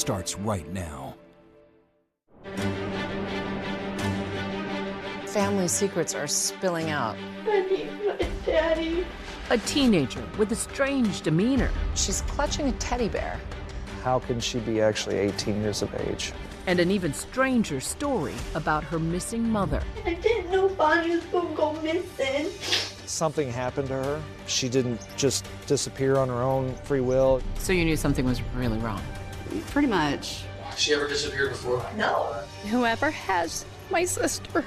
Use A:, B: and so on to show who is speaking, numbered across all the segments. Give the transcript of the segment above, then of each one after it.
A: starts right now.
B: Family secrets are spilling out.
C: I need my daddy.
D: A teenager with a strange demeanor.
B: She's clutching a teddy bear.
E: How can she be actually 18 years of age?
D: And an even stranger story about her missing mother.
C: I didn't know Bonnie was going to go missing.
E: Something happened to her. She didn't just disappear on her own free will.
B: So you knew something was really wrong?
F: Pretty much.
G: Has she ever disappeared before?
C: No.
H: Whoever has my sister,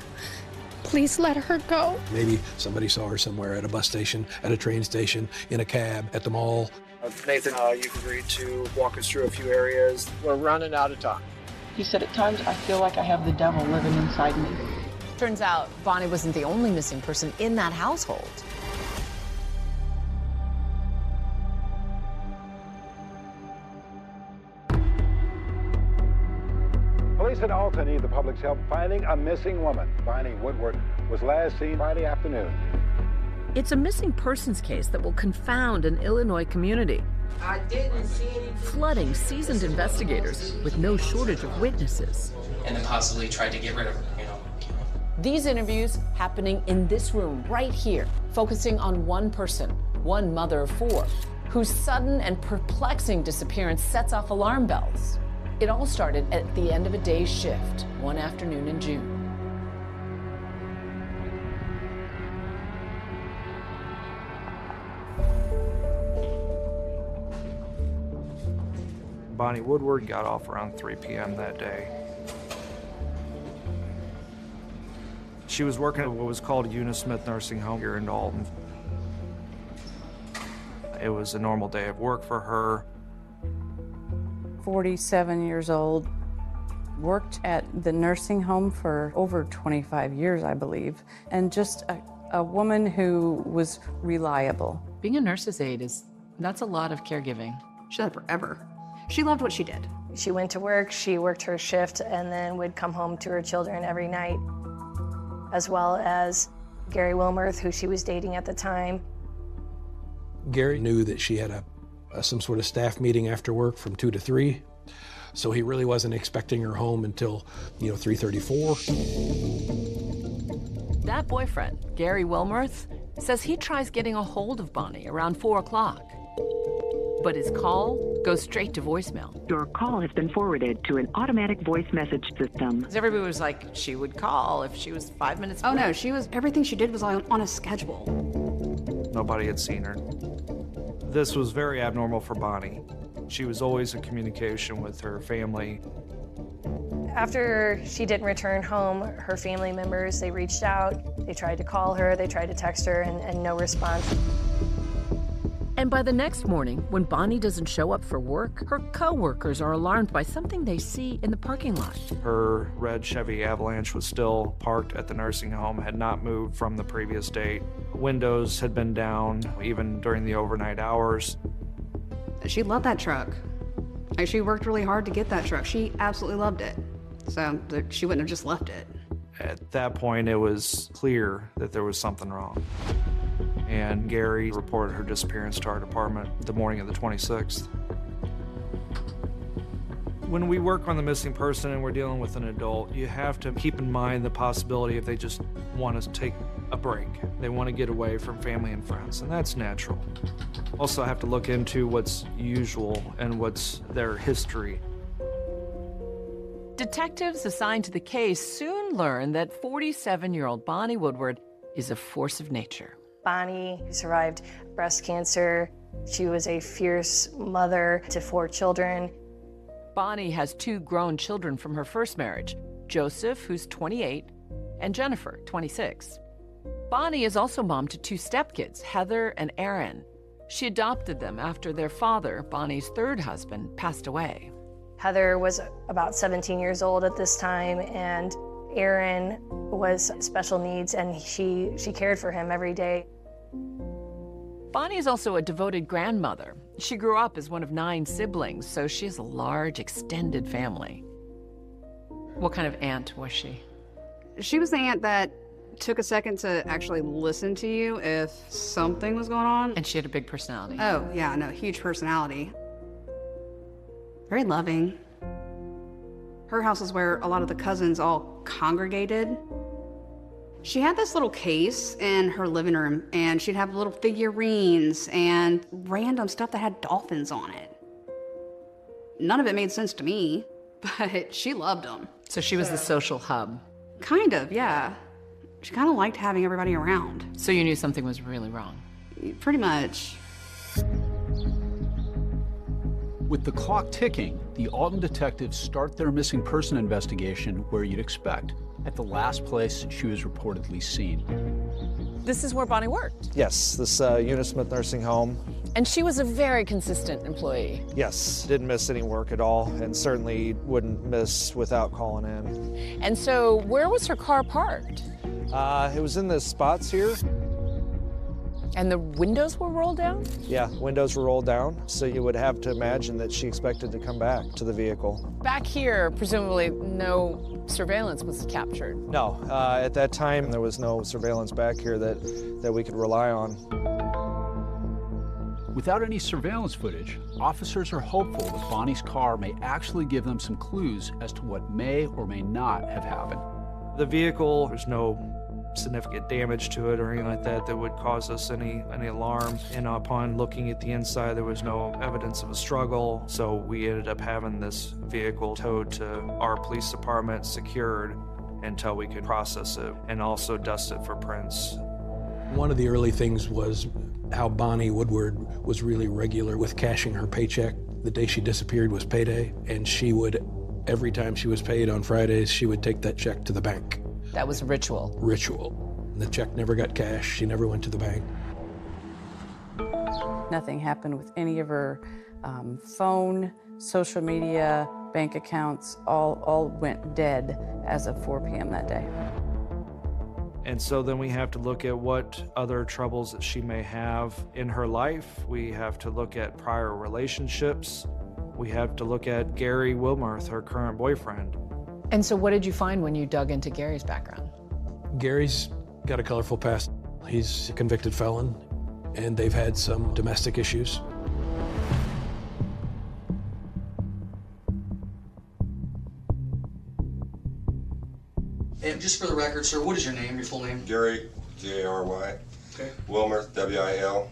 H: please let her go.
I: Maybe somebody saw her somewhere at a bus station, at a train station, in a cab, at the mall.
E: Nathan, you've agreed to walk us through a few areas. We're running out of time.
J: He said, at times I feel like I have the devil living inside me.
B: Turns out Bonnie wasn't the only missing person in that household.
K: Police in Albany need the public's help finding a missing woman. Bonnie Woodward was last seen Friday afternoon.
D: It's a missing persons case that will confound an Illinois community,
C: I didn't see anything.
D: flooding seasoned investigators with no shortage of witnesses.
G: And then possibly tried to get rid of her, you know.
B: These interviews happening in this room right here, focusing on one person, one mother of four, whose sudden and perplexing disappearance sets off alarm bells. It all started at the end of a day's shift, one afternoon in June.
E: Bonnie Woodward got off around 3 p.m. that day. She was working at what was called Eunice Smith Nursing Home here in Dalton. It was a normal day of work for her.
L: 47 years old, worked at the nursing home for over 25 years, I believe, and just a woman who was reliable.
B: Being a nurse's aide that's a lot of caregiving.
F: She did it forever. She loved what she did.
M: She went to work, she worked her shift, and then would come home to her children every night, as well as Gary Wilmerth, who she was dating at the time.
I: Gary knew that she had some sort of staff meeting after work from 2 to 3, so he really wasn't expecting her home until, 3:34.
D: That boyfriend, Gary Wilmerth, says he tries getting a hold of Bonnie around 4 o'clock. But his call goes straight to voicemail.
N: Your call has been forwarded to an automatic voice message system.
B: Everybody was like, she would call if she was 5 minutes
F: Oh
B: late.
F: no, everything she did was on a schedule.
E: Nobody had seen her. This was very abnormal for Bonnie. She was always in communication with her family.
M: After she didn't return home, her family members, they reached out, they tried to call her, they tried to text her, and no response.
D: And by the next morning, when Bonnie doesn't show up for work, her co-workers are alarmed by something they see in the parking lot.
E: Her red Chevy Avalanche was still parked at the nursing home, had not moved from the previous date. Windows had been down, even during the overnight hours.
F: She loved that truck. Like, she worked really hard to get that truck. She absolutely loved it. So she wouldn't have just left it.
E: At that point, it was clear that there was something wrong. And Gary reported her disappearance to our department the morning of the 26th. When we work on the missing person and we're dealing with an adult, you have to keep in mind the possibility if they just want to take a break. They want to get away from family and friends, and that's natural. Also have to look into what's usual and what's their history.
D: Detectives assigned to the case soon learn that 47-year-old Bonnie Woodward is a force of nature.
M: Bonnie survived breast cancer. She was a fierce mother to 4 children.
D: Bonnie has 2 grown children from her first marriage, Joseph, who's 28, and Jennifer, 26. Bonnie is also mom to 2 stepkids, Heather and Aaron. She adopted them after their father, Bonnie's 3rd husband, passed away.
M: Heather was about 17 years old at this time, and Aaron was special needs, and she cared for him every day.
D: Bonnie is also a devoted grandmother. She grew up as one of 9 siblings, so she has a large, extended family. What kind of aunt was she?
F: She was the aunt that took a second to actually listen to you if something was going on.
B: And she had a big personality.
F: Oh, yeah, no, huge personality. Very loving. Her house is where a lot of the cousins all congregated. She had this little case in her living room, and she'd have little figurines and random stuff that had dolphins on it. None of it made sense to me, but she loved them.
B: So she was the social hub.
F: Kind of, yeah. She kind of liked having everybody around.
B: So you knew something was really wrong?
F: Pretty much.
A: With the clock ticking, the Alton detectives start their missing person investigation where you'd expect, at the last place she was reportedly seen.
B: This is where Bonnie worked?
E: Yes, this Unismith Nursing Home.
B: And she was a very consistent employee.
E: Yes, didn't miss any work at all, and certainly wouldn't miss without calling in.
B: And so where was her car parked?
E: It was in the spots here.
B: And the windows were rolled down?
E: Yeah, windows were rolled down, so you would have to imagine that she expected to come back to the vehicle.
B: Back here, presumably no surveillance was captured.
E: No, at that time there was no surveillance back here that we could rely on.
A: Without any surveillance footage, officers are hopeful that Bonnie's car may actually give them some clues as to what may or may not have happened.
E: The vehicle, there's no significant damage to it or anything like that that would cause us any alarm. And upon looking at the inside, there was no evidence of a struggle. So we ended up having this vehicle towed to our police department, secured until we could process it and also dust it for prints.
I: One of the early things was how Bonnie Woodward was really regular with cashing her paycheck. The day she disappeared was payday, and she would, every time she was paid on Fridays, she would take that check to the bank.
B: That was a ritual.
I: Ritual. The check never got cashed. She never went to the bank.
L: Nothing happened with any of her phone, social media, bank accounts, all went dead as of 4 p.m. that day.
E: And so then we have to look at what other troubles that she may have in her life. We have to look at prior relationships. We have to look at Gary Wilmarth, her current boyfriend.
B: And so what did you find when you dug into Gary's background?
I: Gary's got a colorful past. He's a convicted felon, and they've had some domestic issues.
G: And just for the record, sir, what is your name, your full name?
O: Gary, G-A-R-Y.
G: Okay.
O: Wilmarth, W-I-L-M-U-R-T-H.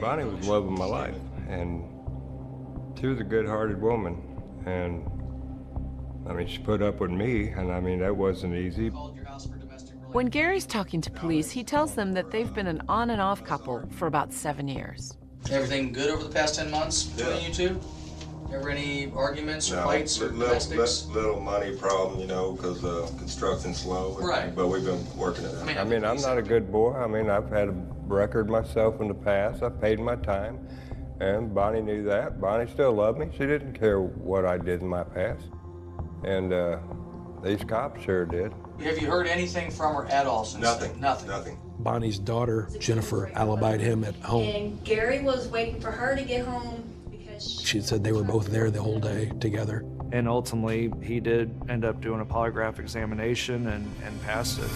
P: Bonnie was the love of my life, and she was a good-hearted woman. And, I mean, she put up with me, and I mean, that wasn't easy.
D: When Gary's talking to police, he tells them that they've been an on and off couple for about 7 years.
G: Everything good over the past 10 months between you two? Ever any arguments or fights or domestics?
O: Little money problem, you know, because construction's slow.
G: Right.
O: But we've been working it out.
P: I mean, I'm not a good boy. I mean, I've had a record myself in the past. I've paid my time, and Bonnie knew that. Bonnie still loved me. She didn't care what I did in my past. And these cops sure did.
G: Have you heard anything from her at all since then? Nothing.
I: Bonnie's daughter, Jennifer, alibied him at home.
C: And Gary was waiting for her to get home.
I: She said they were both there the whole day together.
E: And ultimately, he did end up doing a polygraph examination and passed it.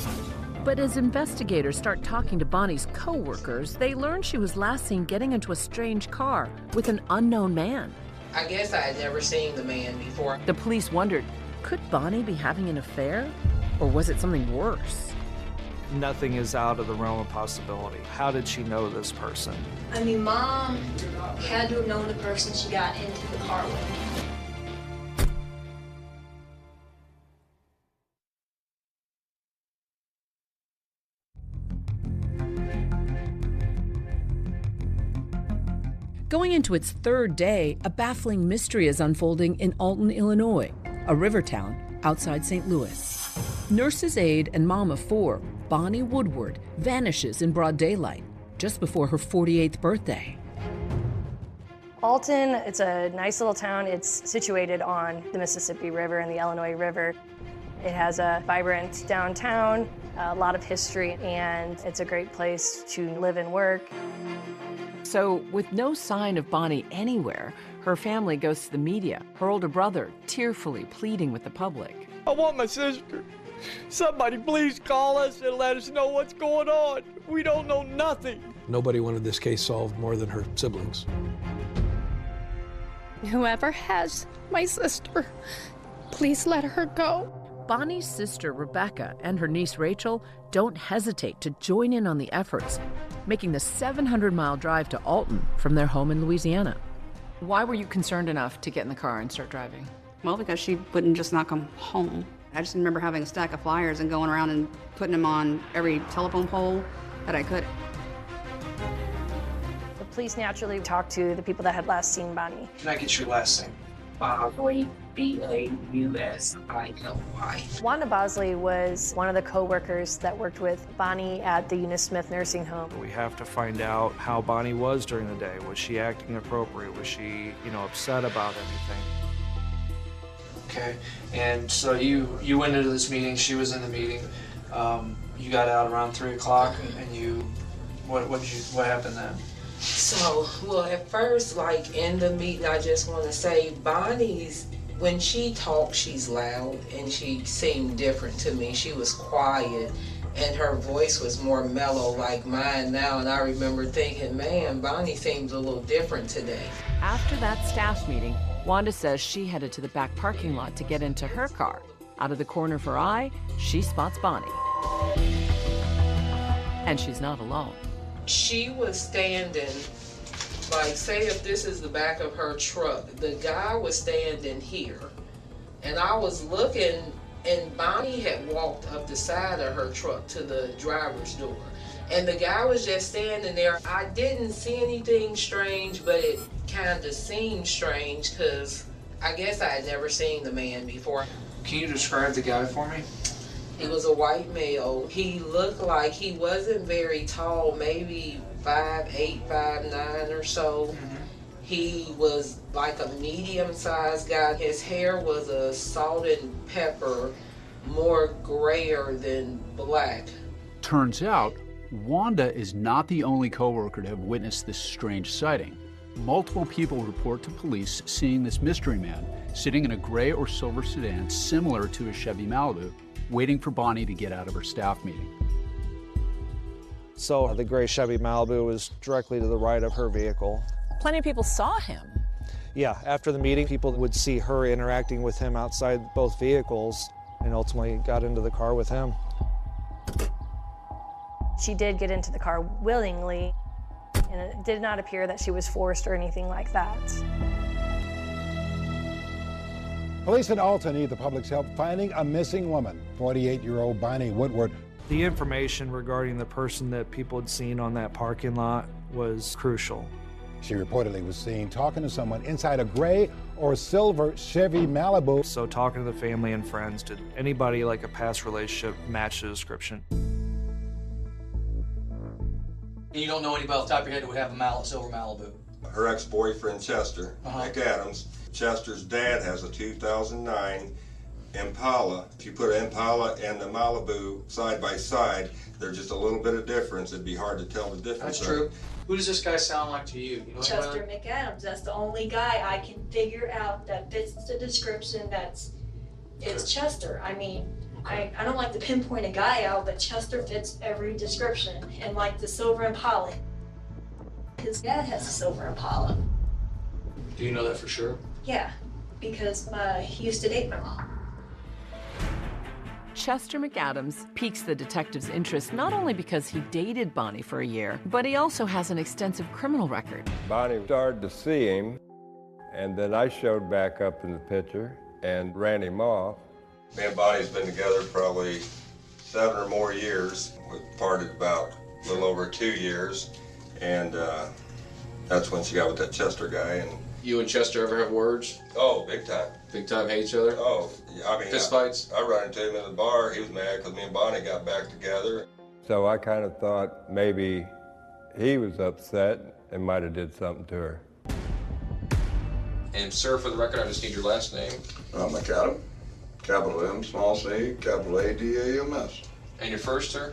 D: But as investigators start talking to Bonnie's co-workers, they learn she was last seen getting into a strange car with an unknown man.
Q: I guess I had never seen the man before.
D: The police wondered, could Bonnie be having an affair? Or was it something worse?
E: Nothing is out of the realm of possibility. How did she know this person?
C: I mean, Mom had to have known the person she got into the car with.
B: Going into its third day, a baffling mystery is unfolding in Alton, Illinois, a river town outside St. Louis. Nurse's aide and mom of 4, Bonnie Woodward, vanishes in broad daylight just before her 48th birthday.
M: Alton, it's a nice little town. It's situated on the Mississippi River and the Illinois River. It has a vibrant downtown, a lot of history, and it's a great place to live and work.
D: So, with no sign of Bonnie anywhere, her family goes to the media, her older brother tearfully pleading with the public.
R: I want my sister. Somebody please call us and let us know what's going on. We don't know nothing.
I: Nobody wanted this case solved more than her siblings.
H: Whoever has my sister, please let her go.
D: Bonnie's sister, Rebecca, and her niece, Rachel, don't hesitate to join in on the efforts, making the 700-mile drive to Alton from their home in Louisiana. Why were you concerned enough to get in the car and start driving?
F: Well, because she wouldn't just not come home. I just remember having a stack of flyers and going around and putting them on every telephone pole that I could.
M: The police naturally talked to the people that had last seen Bonnie.
E: Can I get your last name?
Q: Bosley, B-A-U-S-I-L-Y.
M: Wanda Bosley was one of the co-workers that worked with Bonnie at the Eunice Smith Nursing Home.
E: We have to find out how Bonnie was during the day. Was she acting appropriate? Was she, upset about anything?
S: Okay, and so you went into this meeting, she was in the meeting. You got out around 3 o'clock, and what happened then?
Q: So, well, at first, like in the meeting, I just want to say Bonnie's, when she talks, she's loud, and she seemed different to me. She was quiet, and her voice was more mellow like mine now, and I remember thinking, man, Bonnie seems a little different today.
D: After that staff meeting, Wanda says she headed to the back parking lot to get into her car. Out of the corner of her eye, she spots Bonnie. And she's not alone.
Q: She was standing, like, say if this is the back of her truck, the guy was standing here. And I was looking, and Bonnie had walked up the side of her truck to the driver's door. And the guy was just standing there. I didn't see anything strange, but it kind of seemed strange because I guess I had never seen the man before.
S: Can you describe the guy for me?
Q: He was a white male. He looked like he wasn't very tall, maybe 5'8", 5'9" or so. Mm-hmm. He was like a medium-sized guy. His hair was a salt and pepper, more grayer than black.
A: Turns out, Wanda is not the only coworker to have witnessed this strange sighting. Multiple people report to police seeing this mystery man sitting in a gray or silver sedan similar to a Chevy Malibu, waiting for Bonnie to get out of her staff meeting.
E: So the gray Chevy Malibu was directly to the right of her vehicle.
B: Plenty of people saw him.
E: Yeah, after the meeting, people would see her interacting with him outside both vehicles and ultimately got into the car with him.
M: She did get into the car willingly, and it did not appear that she was forced or anything like that.
K: Police in Alton need the public's help finding a missing woman, 48-year-old Bonnie Woodward.
E: The information regarding the person that people had seen on that parking lot was crucial.
K: She reportedly was seen talking to someone inside a gray or silver Chevy Malibu.
E: So talking to the family and friends, did anybody like a past relationship match the description?
G: And you don't know anybody off the top of your head who would have a silver Malibu?
O: Her ex-boyfriend, Chester, Nick Adams. Chester's dad has a 2009 Impala. If you put an Impala and the Malibu side by side, there's just a little bit of difference. It'd be hard to tell the difference.
G: That's true. Who does this guy sound like to you?
C: Chester McAdams. That's the only guy I can figure out that fits the description. It's Chester. I mean, I don't like to pinpoint a guy out, but Chester fits every description. And like the silver Impala, his dad has a silver Impala.
G: Do you know that for sure?
C: Yeah, because he used to date my mom.
D: Chester McAdams piques the detective's interest not only because he dated Bonnie for a year, but he also has an extensive criminal record.
P: Bonnie started to see him, and then I showed back up in the picture and ran him off.
O: Me and Bonnie's been together probably 7 or more years. We parted about a little over 2 years, and that's when she got with that Chester guy. And
G: you and Chester ever have words?
O: Oh, big time.
G: Big time hate each other?
O: Oh, I mean,
G: fist fights?
O: I run into him in the bar. He was mad because me and Bonnie got back together.
P: So I kind of thought maybe he was upset and might have did something to her.
G: And sir, for the record, I just need your last name.
T: McAdam. Capital M, small c, capital A-D-A-M-S.
G: And your first, sir?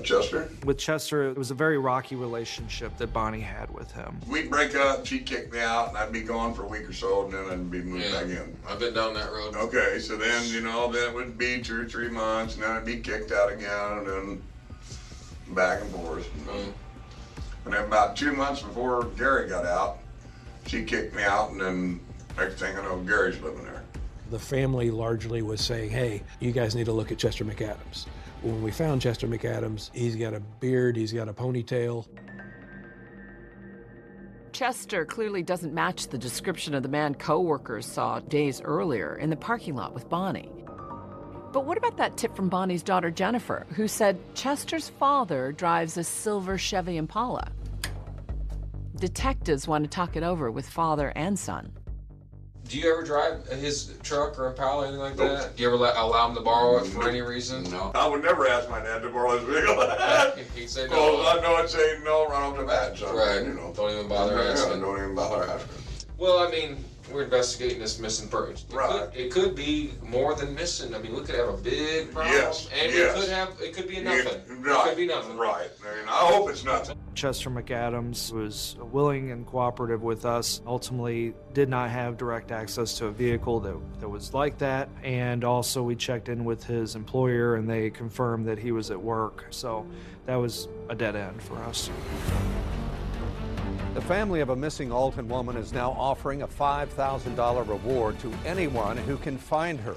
T: Chester.
E: With Chester, it was a very rocky relationship that Bonnie had with him.
T: We'd break up, she'd kick me out, and I'd be gone for a week or so, and then I'd be moved back in.
G: I've been down that road.
T: Okay, so then, then it would be 2 or 3 months, and then I'd be kicked out again, and then back and forth. And then about 2 months before Gary got out, she kicked me out, and then Next thing I know, Gary's living there.
I: The family largely was saying, hey, you guys need to look at Chester McAdams. When we found Chester McAdams, he's got a beard, he's got a ponytail.
D: Chester clearly doesn't match the description of the man co-workers saw days earlier in the parking lot with Bonnie. But what about that tip from Bonnie's daughter, Jennifer, who said Chester's father drives a silver Chevy Impala? Detectives want to talk it over with father and son.
U: Do you ever drive his truck or Impala, anything like that? Do you ever allow him to borrow it for any reason?
T: No. I would never ask my dad to borrow his vehicle.
U: He'd say no.
T: Well, I know it's saying no right off the bat. So,
U: Right.
T: You know.
U: Don't even bother asking.
T: Don't even bother asking.
U: Well, I mean, we're investigating this missing person. It could be more than missing. I mean, we could have a big problem.
T: Yes.
U: And it could be nothing. It could be nothing.
T: Right. I mean, I hope it's nothing.
E: Chester McAdams was willing and cooperative with us, ultimately did not have direct access to a vehicle that was like that, and also we checked in with his employer and they confirmed that he was at work, so that was a dead end for us.
V: The family of a missing Alton woman is now offering a $5,000 reward to anyone who can find her.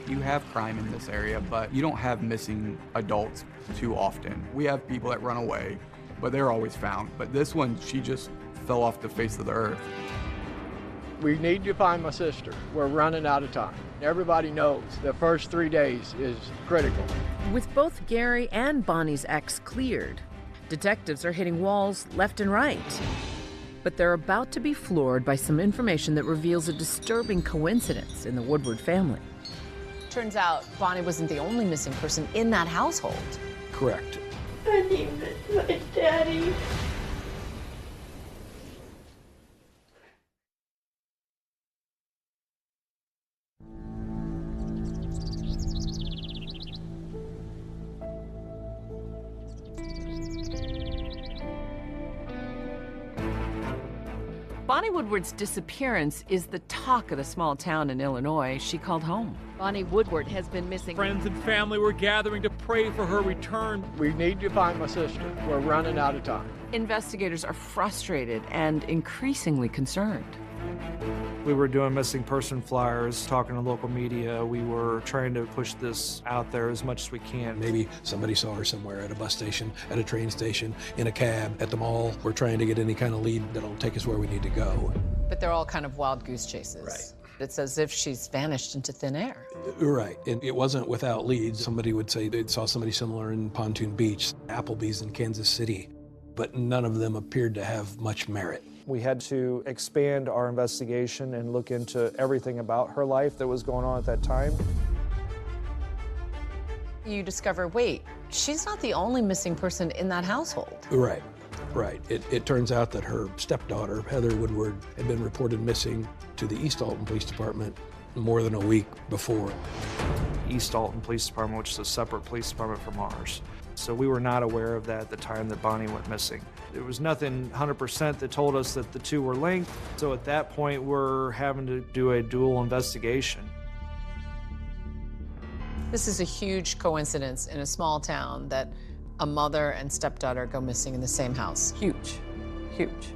W: You have crime in this area, but you don't have missing adults too often. We have people that run away, but they're always found. But this one, she just fell off the face of the earth.
R: We need to find my sister. We're running out of time. Everybody knows the first 3 days is critical.
D: With both Gary and Bonnie's ex cleared, detectives are hitting walls left and right. But they're about to be floored by some information that reveals a disturbing coincidence in the Woodward family.
B: Turns out Bonnie wasn't the only missing person in that household.
I: Correct.
H: I need my daddy.
D: Bonnie Woodward's disappearance is the talk of the small town in Illinois she called home.
X: Bonnie Woodward has been missing.
R: Friends and family were gathering to pray for her return. We need to find my sister. We're running out of time.
D: Investigators are frustrated and increasingly concerned.
E: We were doing missing person flyers, talking to local media. We were trying to push this out there as much as we can.
I: Maybe somebody saw her somewhere at a bus station, at a train station, in a cab, at the mall. We're trying to get any kind of lead that'll take us where we need to go.
B: But they're all kind of wild goose chases.
I: Right.
B: It's as if she's vanished into thin air.
I: Right, and it wasn't without leads. Somebody would say they saw somebody similar in Pontoon Beach, Applebee's in Kansas City, but none of them appeared to have much merit.
E: We had to expand our investigation and look into everything about her life that was going on at that time.
B: You discover, wait, she's not the only missing person in that household.
I: Right, right. It turns out that her stepdaughter, Heather Woodward, had been reported missing to the East Alton Police Department more than a week before.
E: East Alton Police Department, which is a separate police department from ours. So we were not aware of that at the time that Bonnie went missing. There was nothing 100% that told us that the two were linked. So at that point, we're having to do a dual investigation.
B: This is a huge coincidence in a small town that a mother and stepdaughter go missing in the same house.
D: Huge, huge.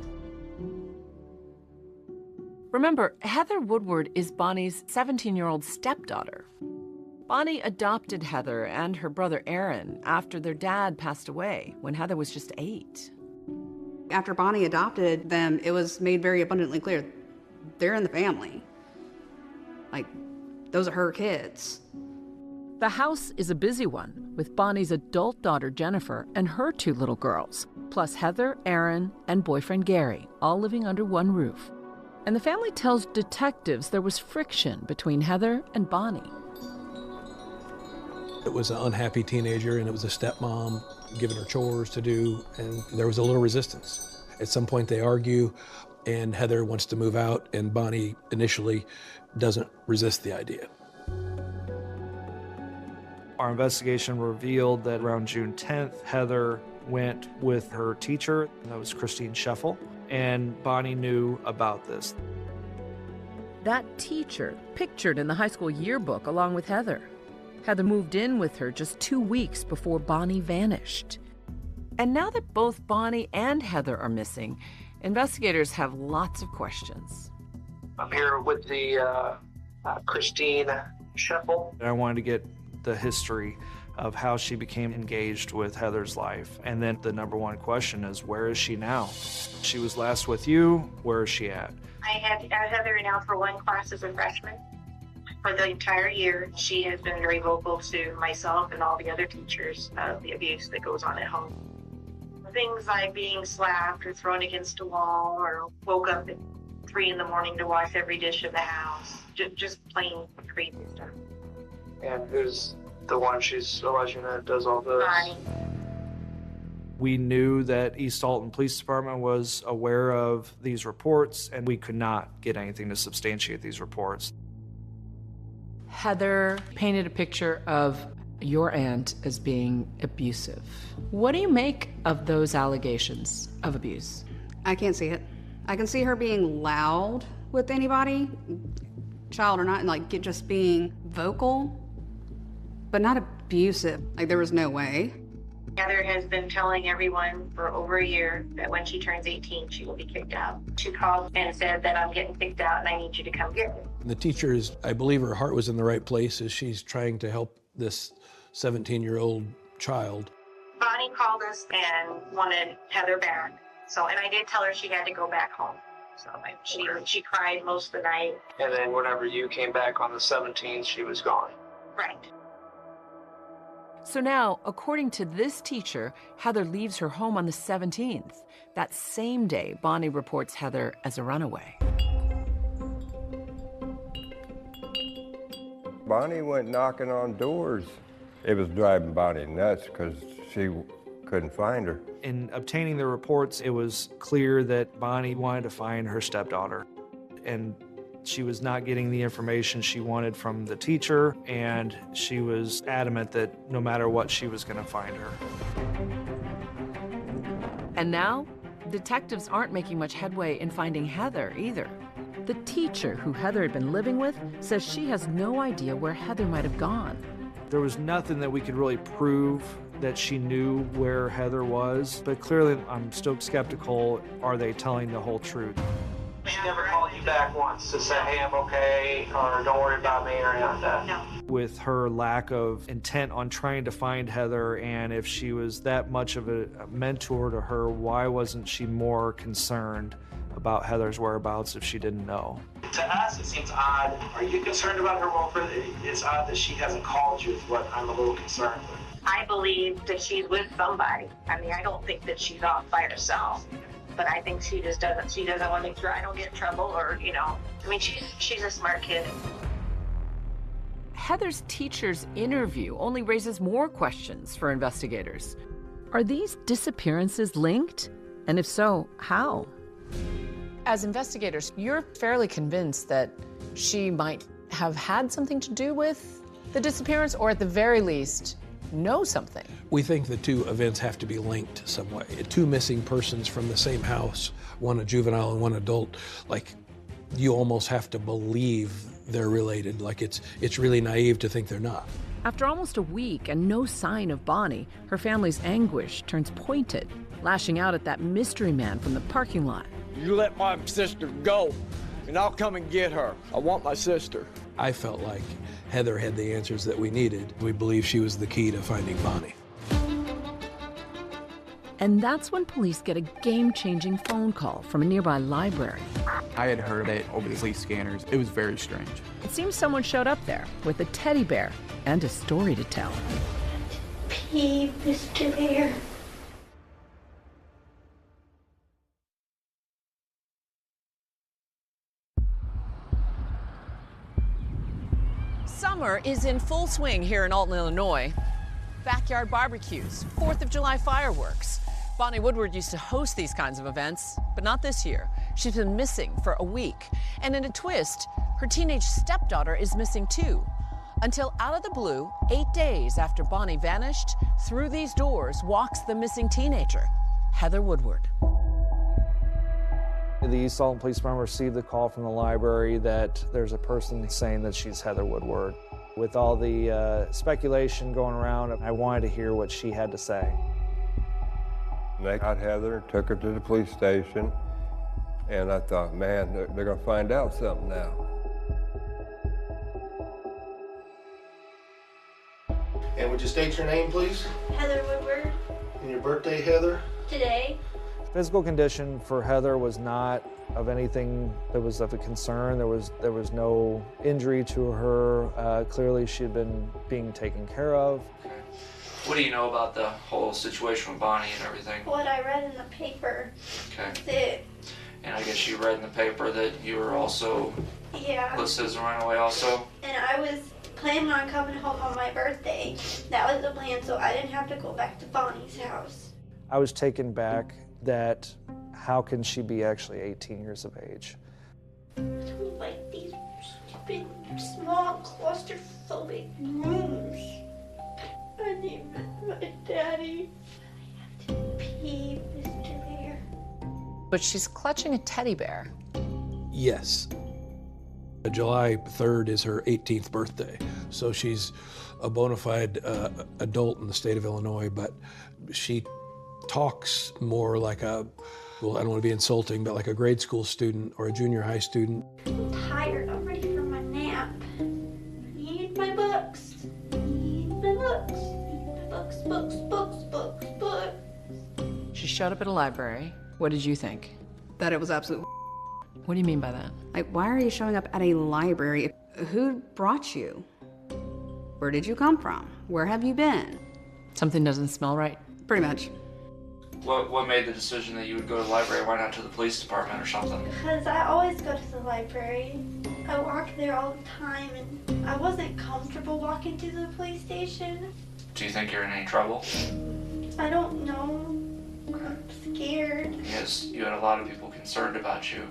D: Remember, Heather Woodward is Bonnie's 17-year-old stepdaughter. Bonnie adopted Heather and her brother Aaron after their dad passed away when Heather was just 8.
F: After Bonnie adopted them, it was made very abundantly clear they're in the family. Like, those are her kids.
D: The house is a busy one, with Bonnie's adult daughter Jennifer and her 2 little girls, plus Heather, Aaron, and boyfriend Gary, all living under one roof. And the family tells detectives there was friction between Heather and Bonnie.
I: It was an unhappy teenager, and it was a stepmom giving her chores to do, and there was a little resistance. At some point they argue, and Heather wants to move out, and Bonnie initially doesn't resist the idea.
E: Our investigation revealed that around June 10th, Heather went with her teacher, that was Christine Scheffel, and Bonnie knew about this.
D: That teacher pictured in the high school yearbook along with Heather. Heather moved in with her just 2 weeks before Bonnie vanished. And now that both Bonnie and Heather are missing, investigators have lots of questions.
J: I'm here with the Christine Scheffel.
E: I wanted to get the history of how she became engaged with Heather's life. And then the number one question is, where is she now? She was last with you. Where is she at?
L: I had Heather in Alpha 1 class as a freshman. For the entire year, she has been very vocal to myself and all the other teachers of the abuse that goes on at home. Things like being slapped or thrown against a wall or woke up at 3 in the morning to wash every dish in the house. Just plain crazy stuff.
J: And who's the one she's alleging that does all this?
L: Bonnie.
E: We knew that East Alton Police Department was aware of these reports, and we could not get anything to substantiate these reports.
B: Heather painted a picture of your aunt as being abusive. What do you make of those allegations of abuse?
F: I can't see it. I can see her being loud with anybody, child or not, and like just being vocal, but not abusive. Like there was no way.
L: Heather has been telling everyone for over a year that when she turns 18, she will be kicked out. She called and said that I'm getting kicked out and I need you to come get me.
I: The teacher is, I believe her heart was in the right place as she's trying to help this 17-year-old child.
L: Bonnie called us and wanted Heather back. And I did tell her she had to go back home. So she cried most of the night.
J: And then whenever you came back on the 17th, she was gone.
L: Right.
D: So now, according to this teacher, Heather leaves her home on the 17th. That same day, Bonnie reports Heather as a runaway.
P: Bonnie went knocking on doors. It was driving Bonnie nuts because she couldn't find her.
E: In obtaining the reports, it was clear that Bonnie wanted to find her stepdaughter. And she was not getting the information she wanted from the teacher, and she was adamant that no matter what, she was going to find her.
D: And now, detectives aren't making much headway in finding Heather either. The teacher who Heather had been living with says she has no idea where Heather might have gone.
E: There was nothing that we could really prove that she knew where Heather was, but clearly I'm still skeptical. Are they telling the whole truth?
J: She never called you back once to say, hey, I'm okay, or don't worry about me, or anything like that?
L: No.
E: With her lack of intent on trying to find Heather, and if she was that much of a mentor to her, why wasn't she more concerned about Heather's whereabouts if she didn't know?
J: To us, it seems odd. Are you concerned about her welfare? It's odd that she hasn't called you, is what I'm a little concerned with.
L: I believe that she's with somebody. I mean, I don't think that she's off by herself. But I think she just doesn't want to make sure I don't get in trouble or, I mean, she's a smart kid.
D: Heather's teacher's interview only raises more questions for investigators. Are these disappearances linked? And if so, how?
B: As investigators, you're fairly convinced that she might have had something to do with the disappearance, or at the very least, know something.
I: We think the two events have to be linked some way. Two missing persons from the same house, one a juvenile and one adult, like you almost have to believe they're related. Like it's really naive to think they're not.
D: After almost a week and no sign of Bonnie, her family's anguish turns pointed, lashing out at that mystery man from the parking lot.
R: You let my sister go, and I'll come and get her. I want my sister.
I: I felt like Heather had the answers that we needed. We believe she was the key to finding Bonnie.
D: And that's when police get a game-changing phone call from a nearby library.
W: I had heard it over the police scanners. It was very strange.
D: It seems someone showed up there with a teddy bear and a story to tell.
L: Pete, Mr. Bear.
B: Summer is in full swing here in Alton, Illinois. Backyard barbecues, 4th of July fireworks. Bonnie Woodward used to host these kinds of events, but not this year. She's been missing for a week. And in a twist, her teenage stepdaughter is missing too. Until out of the blue, 8 days after Bonnie vanished, through these doors walks the missing teenager, Heather Woodward.
E: The East Alton Police Department received the call from the library that there's a person saying that she's Heather Woodward. With all the speculation going around, I wanted to hear what she had to say.
P: They got Heather, took her to the police station, And I thought, man, they're going to find out something now.
A: And would you state your name, please?
C: Heather Woodward.
A: And your birthday, Heather?
C: Today.
E: Physical condition for Heather was not of anything that was of a concern. There was no injury to her. Clearly, she had been being taken care of.
N: What do you know about the whole situation with Bonnie and everything?
C: What I read in the paper.
N: Okay.
C: That's it.
N: And I guess you read in the paper that you were also listed as a runaway also?
C: And I was planning on coming home on my birthday. That was the plan, so I didn't have to go back to Bonnie's house.
E: I was taken back that how can she be actually 18 years of age?
C: Like these stupid, small, claustrophobic rooms. I need my daddy. I have to pee, Mr. Bear.
B: But she's clutching a teddy bear.
I: Yes. July 3rd is her 18th birthday, so she's a bona fide adult in the state of Illinois, but she talks more like a, well, I don't want to be insulting, but like a grade school student or a junior high student.
C: I'm tired. I'm ready for my nap. I need my books. I need my books. I need my books.
B: She showed up at a library. What did you think?
F: That it was absolute.
B: What do you mean by that?
F: Like, why are you showing up at a library? Who brought you? Where did you come from? Where have you been?
B: Something doesn't smell right.
F: Pretty much.
N: What made the decision that you would go to the library? Why not to the police department or something?
C: Because I always go to the library. I walk there all the time, and I wasn't comfortable walking to the police station.
N: Do you think you're in any trouble?
C: I don't know. I'm scared.
N: Yes, you had a lot of people concerned about you.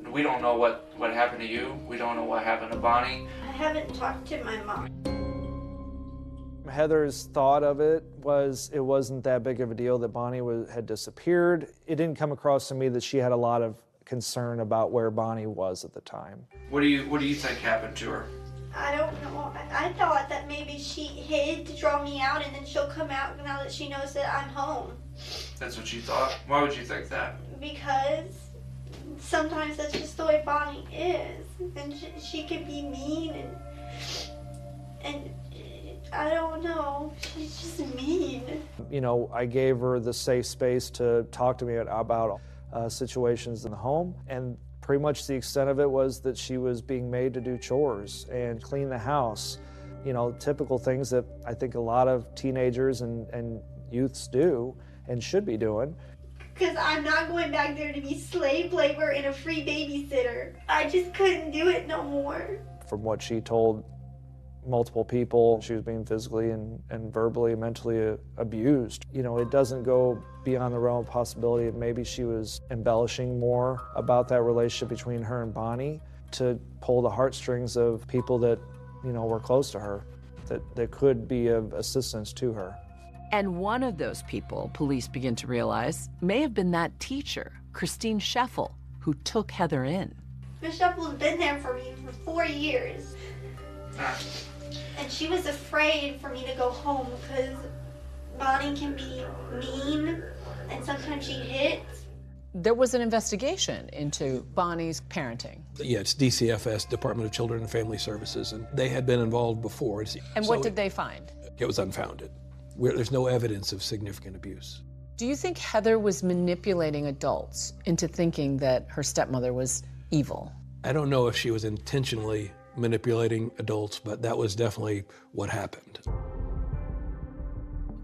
N: We don't know what happened to you. We don't know what happened to Bonnie.
C: I haven't talked to my mom.
E: Heather's thought of it wasn't that big of a deal that Bonnie had disappeared. It didn't come across to me that she had a lot of concern about where Bonnie was at the time.
N: What do you think happened to her?
C: I don't know. I thought that maybe she hid to draw me out, and then she'll come out now that she knows that I'm home.
N: That's what you thought? Why would you think that?
C: Because sometimes that's just the way Bonnie is, and she can be mean, and I don't know, she's just mean.
E: You know, I gave her the safe space to talk to me about situations in the home, and pretty much the extent of it was that she was being made to do chores and clean the house. You know, typical things that I think a lot of teenagers and youths do and should be doing.
C: Because I'm not going back there to be slave labor and a free babysitter. I just couldn't do it no more.
E: From what she told multiple people, she was being physically and verbally, mentally abused. You know, it doesn't go beyond the realm of possibility that maybe she was embellishing more about that relationship between her and Bonnie to pull the heartstrings of people that, you know, were close to her, that could be of assistance to her.
D: And one of those people, police begin to realize, may have been that teacher, Christine Scheffel, who took Heather in.
C: Miss Scheffel's been there for me for 4 years. And she was afraid for me to go home because Bonnie can be mean and sometimes she hits.
B: There was an investigation into Bonnie's parenting.
I: Yeah, it's DCFS, Department of Children and Family Services, and they had been involved before.
B: And what did they find?
I: It was unfounded. There's no evidence of significant abuse.
B: Do you think Heather was manipulating adults into thinking that her stepmother was evil?
I: I don't know if she was intentionally manipulating adults, but that was definitely what happened.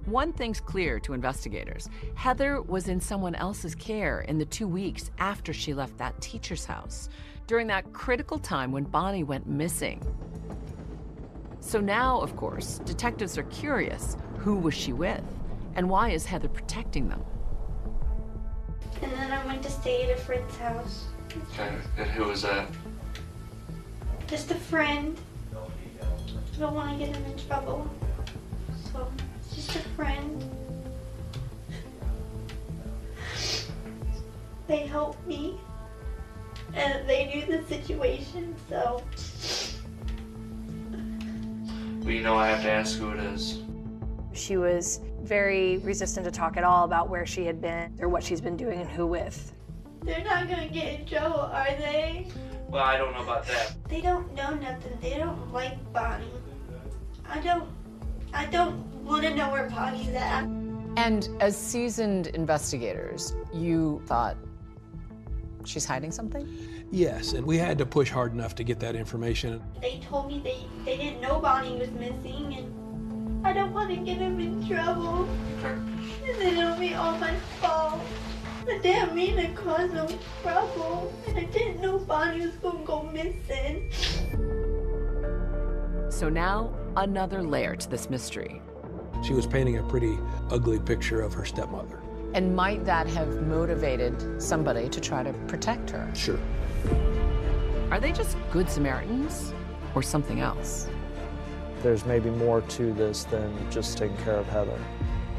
D: One thing's clear to investigators. Heather was in someone else's care in the 2 weeks after she left that teacher's house, during that critical time when Bonnie went missing. So now, of course, detectives are curious. Who was she with? And why is Heather protecting them?
C: And then I went to stay at a friend's house.
N: Okay, and who was that?
C: Just a friend. I don't want to get him in trouble. So, just a friend. They helped me. And they knew the situation, so.
N: Well, you know I have to ask who it is.
M: She was very resistant to talk at all about where she had been or what she's been doing and who with.
K: They're not gonna get in trouble, are they?
N: Well, I don't know about that.
K: They don't know nothing. They don't like Bonnie. I don't want to know where Bonnie's at.
B: And as seasoned investigators, you thought she's hiding something?
I: Yes, and we had to push hard enough to get that information.
K: They told me they didn't know Bonnie was missing, and I don't want to get them in trouble. And then it'll be all my fault. I didn't mean to cause no trouble, and I didn't know Bonnie was gonna go missing.
D: So now, another layer to this mystery.
I: She was painting a pretty ugly picture of her stepmother.
B: And might that have motivated somebody to try to protect her?
I: Sure.
D: Are they just good Samaritans or something else?
O: There's maybe more to this than just taking care of Heather.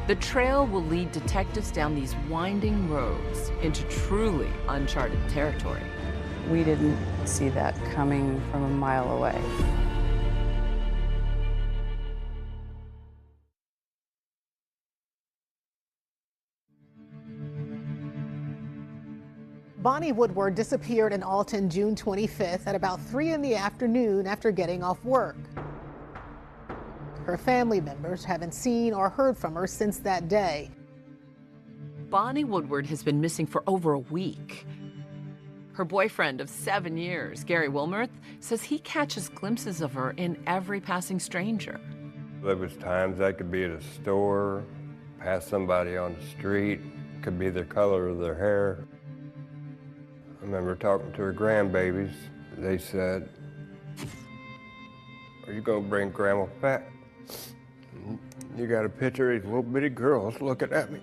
D: The trail will lead detectives down these winding roads into truly uncharted territory.
Q: We didn't see that coming from a mile away.
S: Bonnie Woodward disappeared in Alton June 25th at about 3 in the afternoon after getting off work. Her family members haven't seen or heard from her since that day.
D: Bonnie Woodward has been missing for over a week. Her boyfriend of 7 years, Gary Wilmerth, says he catches glimpses of her in every passing stranger.
P: There was times I could be at a store, pass somebody on the street, could be the color of their hair. I remember talking to her grandbabies. They said, "Are you gonna bring Grandma back? You got a picture of these little bitty girls looking at me.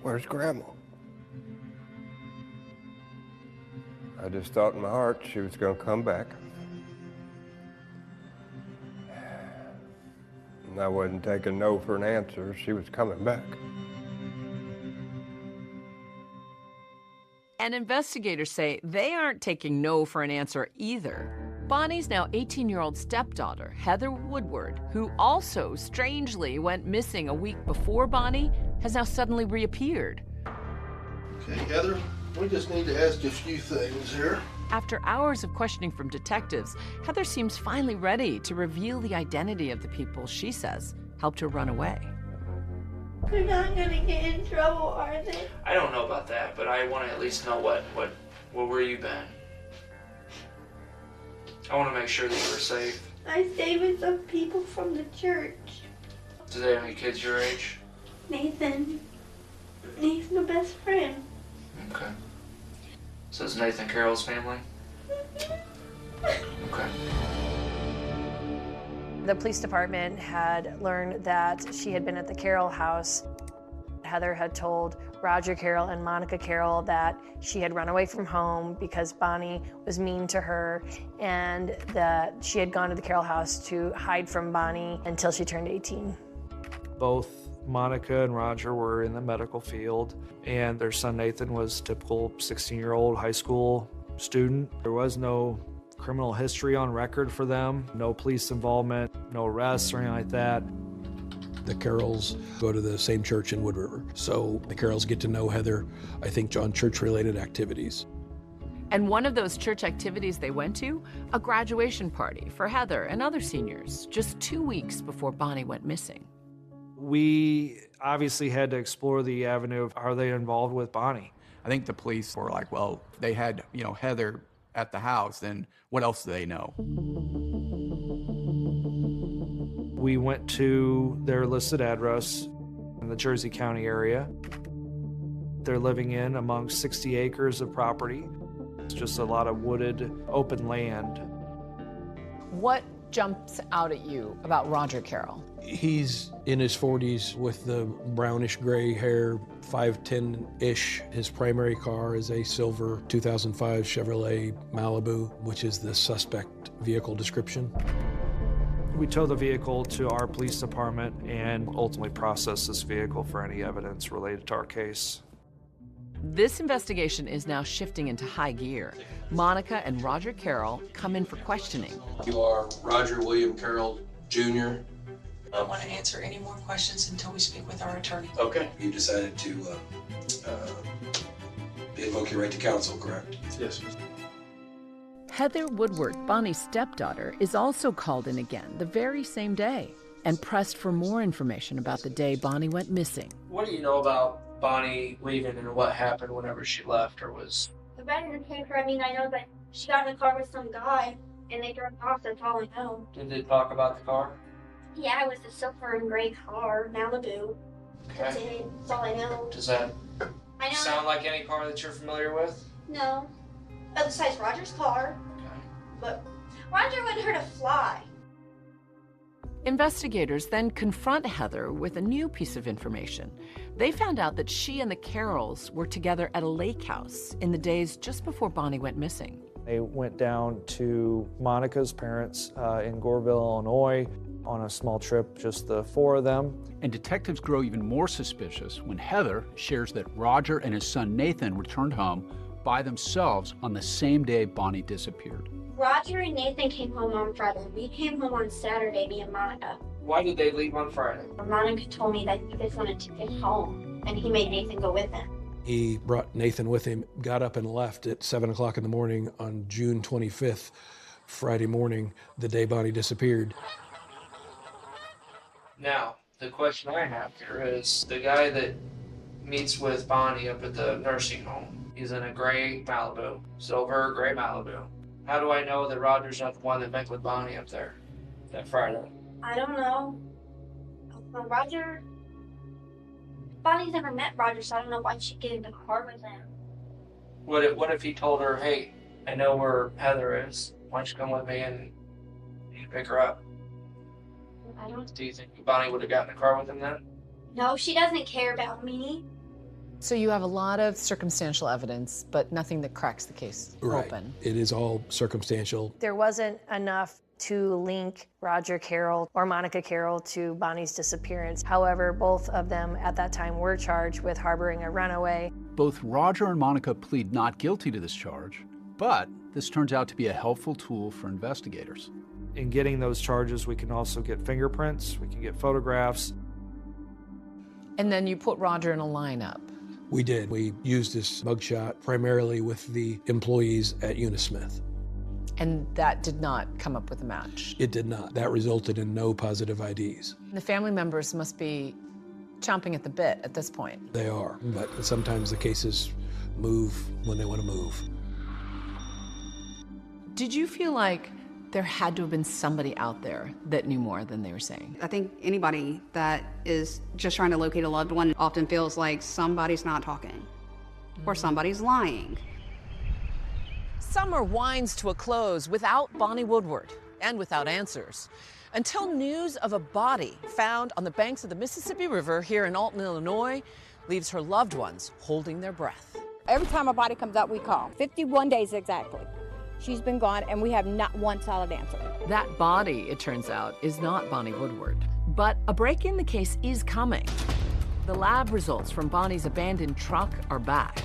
P: Where's Grandma?" I just thought in my heart she was gonna come back. And I wasn't taking no for an answer. She was coming back.
D: And investigators say they aren't taking no for an answer either. Bonnie's now 18-year-old stepdaughter, Heather Woodward, who also strangely went missing a week before Bonnie, has now suddenly reappeared.
A: Okay, Heather, we just need to ask you a few things here.
D: After hours of questioning from detectives, Heather seems finally ready to reveal the identity of the people she says helped her run away.
K: They're not gonna get in trouble, are they?
N: I don't know about that, but I want to at least know where you been. I want to make sure that you were safe.
K: I stayed with some people from the church.
N: Do they have any kids your age?
K: Nathan. He's my best friend.
N: Okay. So it's Nathan Carroll's family? Okay.
M: The police department had learned that she had been at the Carroll house. Heather had told Roger Carroll and Monica Carroll that she had run away from home because Bonnie was mean to her, and that she had gone to the Carroll house to hide from Bonnie until she turned 18.
E: Both Monica and Roger were in the medical field, and their son Nathan was a typical 16-year-old high school student. There was no criminal history on record for them, no police involvement, no arrests or anything like that.
I: The Carrolls go to the same church in Wood River, so the Carrolls get to know Heather, I think, on church-related activities.
D: And one of those church activities they went to, a graduation party for Heather and other seniors, just 2 weeks before Bonnie went missing.
E: We obviously had to explore the avenue of, are they involved with Bonnie?
W: I think the police were like, well, they had, Heather at the house, then what else do they know?
E: We went to their listed address in the Jersey County area. They're living in among 60 acres of property. It's just a lot of wooded, open land.
B: What jumps out at you about Roger Carroll?
I: He's in his 40s with the brownish gray hair, 5'10"-ish. His primary car is a silver 2005 Chevrolet Malibu, which is the suspect vehicle description.
E: We tow the vehicle to our police department and ultimately process this vehicle for any evidence related to our case.
D: This investigation is now shifting into high gear. Monica and Roger Carroll come in for questioning.
Y: You are Roger William Carroll, Jr.
Z: I don't want to answer any more questions until we speak with our attorney.
Y: Okay. You decided to be
I: invoke your right to counsel, correct?
A: Yes.
D: Heather Woodward, Bonnie's stepdaughter, is also called in again the very same day and pressed for more information about the day Bonnie went missing.
N: What do you know about Bonnie leaving and what happened whenever she left or was...
K: The resident came for, I know that she got in the car with some guy and they drove off, that's all I know.
N: Did they talk about the car?
K: Yeah, it was a silver and gray car, Malibu. That's it, that's all I know.
N: Does that
K: I know
N: sound like any car that you're familiar with?
K: No. Oh, besides Roger's car. But Roger wouldn't hurt a fly.
D: Investigators then confront Heather with a new piece of information. They found out that she and the Carrolls were together at a lake house in the days just before Bonnie went missing.
E: They went down to Monica's parents in Goreville, Illinois, on a small trip, just the four of them.
G: And detectives grow even more suspicious when Heather shares that Roger and his son Nathan returned home by themselves on the same day Bonnie disappeared.
K: Roger and Nathan came home on Friday. We came home on Saturday, me and Monica.
N: Why did they leave on Friday?
K: Monica told me that he just wanted to get home, and he made Nathan go with him.
I: He brought Nathan with him, got up and left at 7 o'clock in the morning on June 25th, Friday morning, the day Bonnie disappeared.
N: Now, the question I have here is the guy that meets with Bonnie up at the nursing home, he's in a gray Malibu, silver gray Malibu. How do I know that Roger's not the one that met with Bonnie up there that Friday?
K: I don't know. Bonnie's never met Roger, so I don't know why she'd get in the car with him.
N: What if he told her, hey, I know where Heather is. Why don't you come with me and you can pick her up?
K: I don't.
N: Do you think Bonnie would have gotten in the car with him then?
K: No, she doesn't care about me.
B: So you have a lot of circumstantial evidence, but nothing that cracks the case open.
I: It is all circumstantial.
M: There wasn't enough to link Roger Carroll or Monica Carroll to Bonnie's disappearance. However, both of them at that time were charged with harboring a runaway.
G: Both Roger and Monica plead not guilty to this charge, but this turns out to be a helpful tool for investigators.
E: In getting those charges, we can also get fingerprints, we can get photographs.
B: And then you put Roger in a lineup.
I: We did. We used this mugshot primarily with the employees at Unismith.
B: And that did not come up with a match.
I: It did not. That resulted in no positive IDs.
B: The family members must be chomping at the bit at this point.
I: They are, but sometimes the cases move when they want to move.
B: Did you feel like there had to have been somebody out there that knew more than they were saying?
F: I think anybody that is just trying to locate a loved one often feels like somebody's not talking or somebody's lying.
B: Summer winds to a close without Bonnie Woodward and without answers, until news of a body found on the banks of the Mississippi River here in Alton, Illinois, leaves her loved ones holding their breath.
H: Every time a body comes up, we call. 51 days exactly. She's been gone, and we have not one solid answer.
D: That body, it turns out, is not Bonnie Woodward. But a break in the case is coming. The lab results from Bonnie's abandoned truck are back,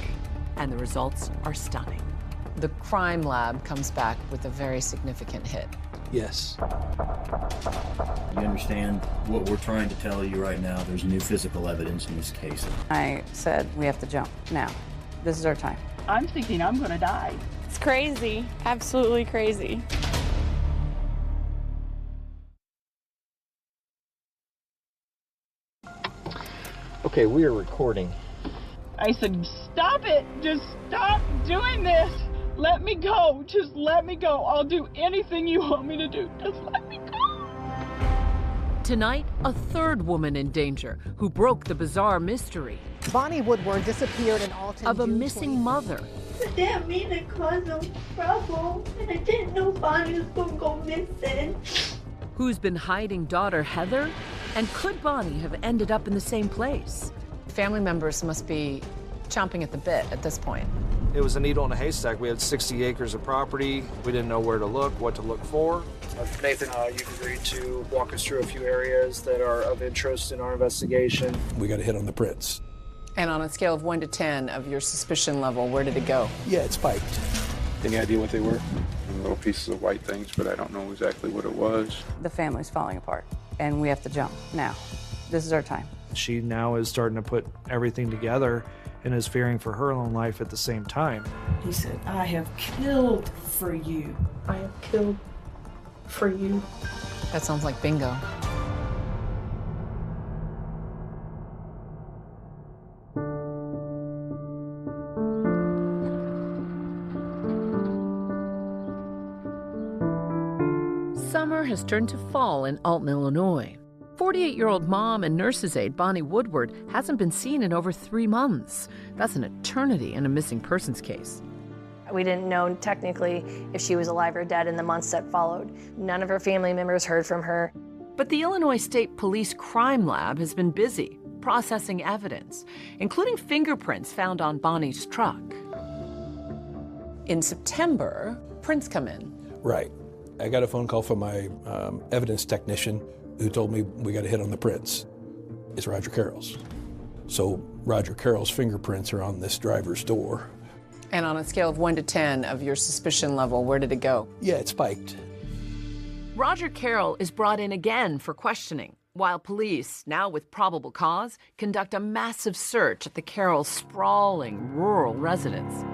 D: and the results are stunning.
B: The crime lab comes back with a very significant hit.
I: Yes.
T: You understand what we're trying to tell you right now? There's new physical evidence in this case.
Q: I said we have to jump now. This is our time.
U: I'm thinking I'm gonna die. It's crazy, absolutely crazy.
V: Okay, we are recording.
U: I said, stop it, just stop doing this. Let me go, just let me go. I'll do anything you want me to do, just let me go.
D: Tonight, a third woman in danger who broke the bizarre mystery.
S: Bonnie Woodward disappeared in Alton
D: of a
S: June
D: missing
S: 25th.
D: mother.
K: I didn't mean to cause no trouble, and I didn't know Bonnie was gonna go missing.
D: Who's been hiding daughter Heather? And could Bonnie have ended up in the same place?
B: Family members must be chomping at the bit at this point.
E: It was a needle in a haystack. We had 60 acres of property. We didn't know where to look, what to look for. Nathan, you've agreed to walk us through a few areas that are of interest in our investigation.
I: We got a hit on the prints.
B: And on a scale of 1 to 10 of your suspicion level, where did it go?
I: Yeah, it spiked.
X: Any idea what they were? Little pieces of white things, but I don't know exactly what it was.
Q: The family's falling apart, and we have to jump now. This is our time.
E: She now is starting to put everything together, and is fearing for her own life at the same time.
C: He said, I have killed for you. I have killed for you.
B: That sounds like bingo.
D: Summer has turned to fall in Alton, Illinois. 48-year-old mom and nurse's aide Bonnie Woodward hasn't been seen in over 3 months. That's an eternity in a missing persons case.
M: We didn't know technically if she was alive or dead in the months that followed. None of her family members heard from her.
D: But the Illinois State Police Crime Lab has been busy processing evidence, including fingerprints found on Bonnie's truck.
B: In September, prints come in.
I: Right. I got a phone call from my evidence technician who told me we got a hit on the prints. It's Roger Carroll's. So Roger Carroll's fingerprints are on this driver's door.
B: And on a scale of 1 to 10 of your suspicion level, where did it go?
I: Yeah, it spiked.
D: Roger Carroll is brought in again for questioning, while police, now with probable cause, conduct a massive search at the Carroll sprawling rural residence.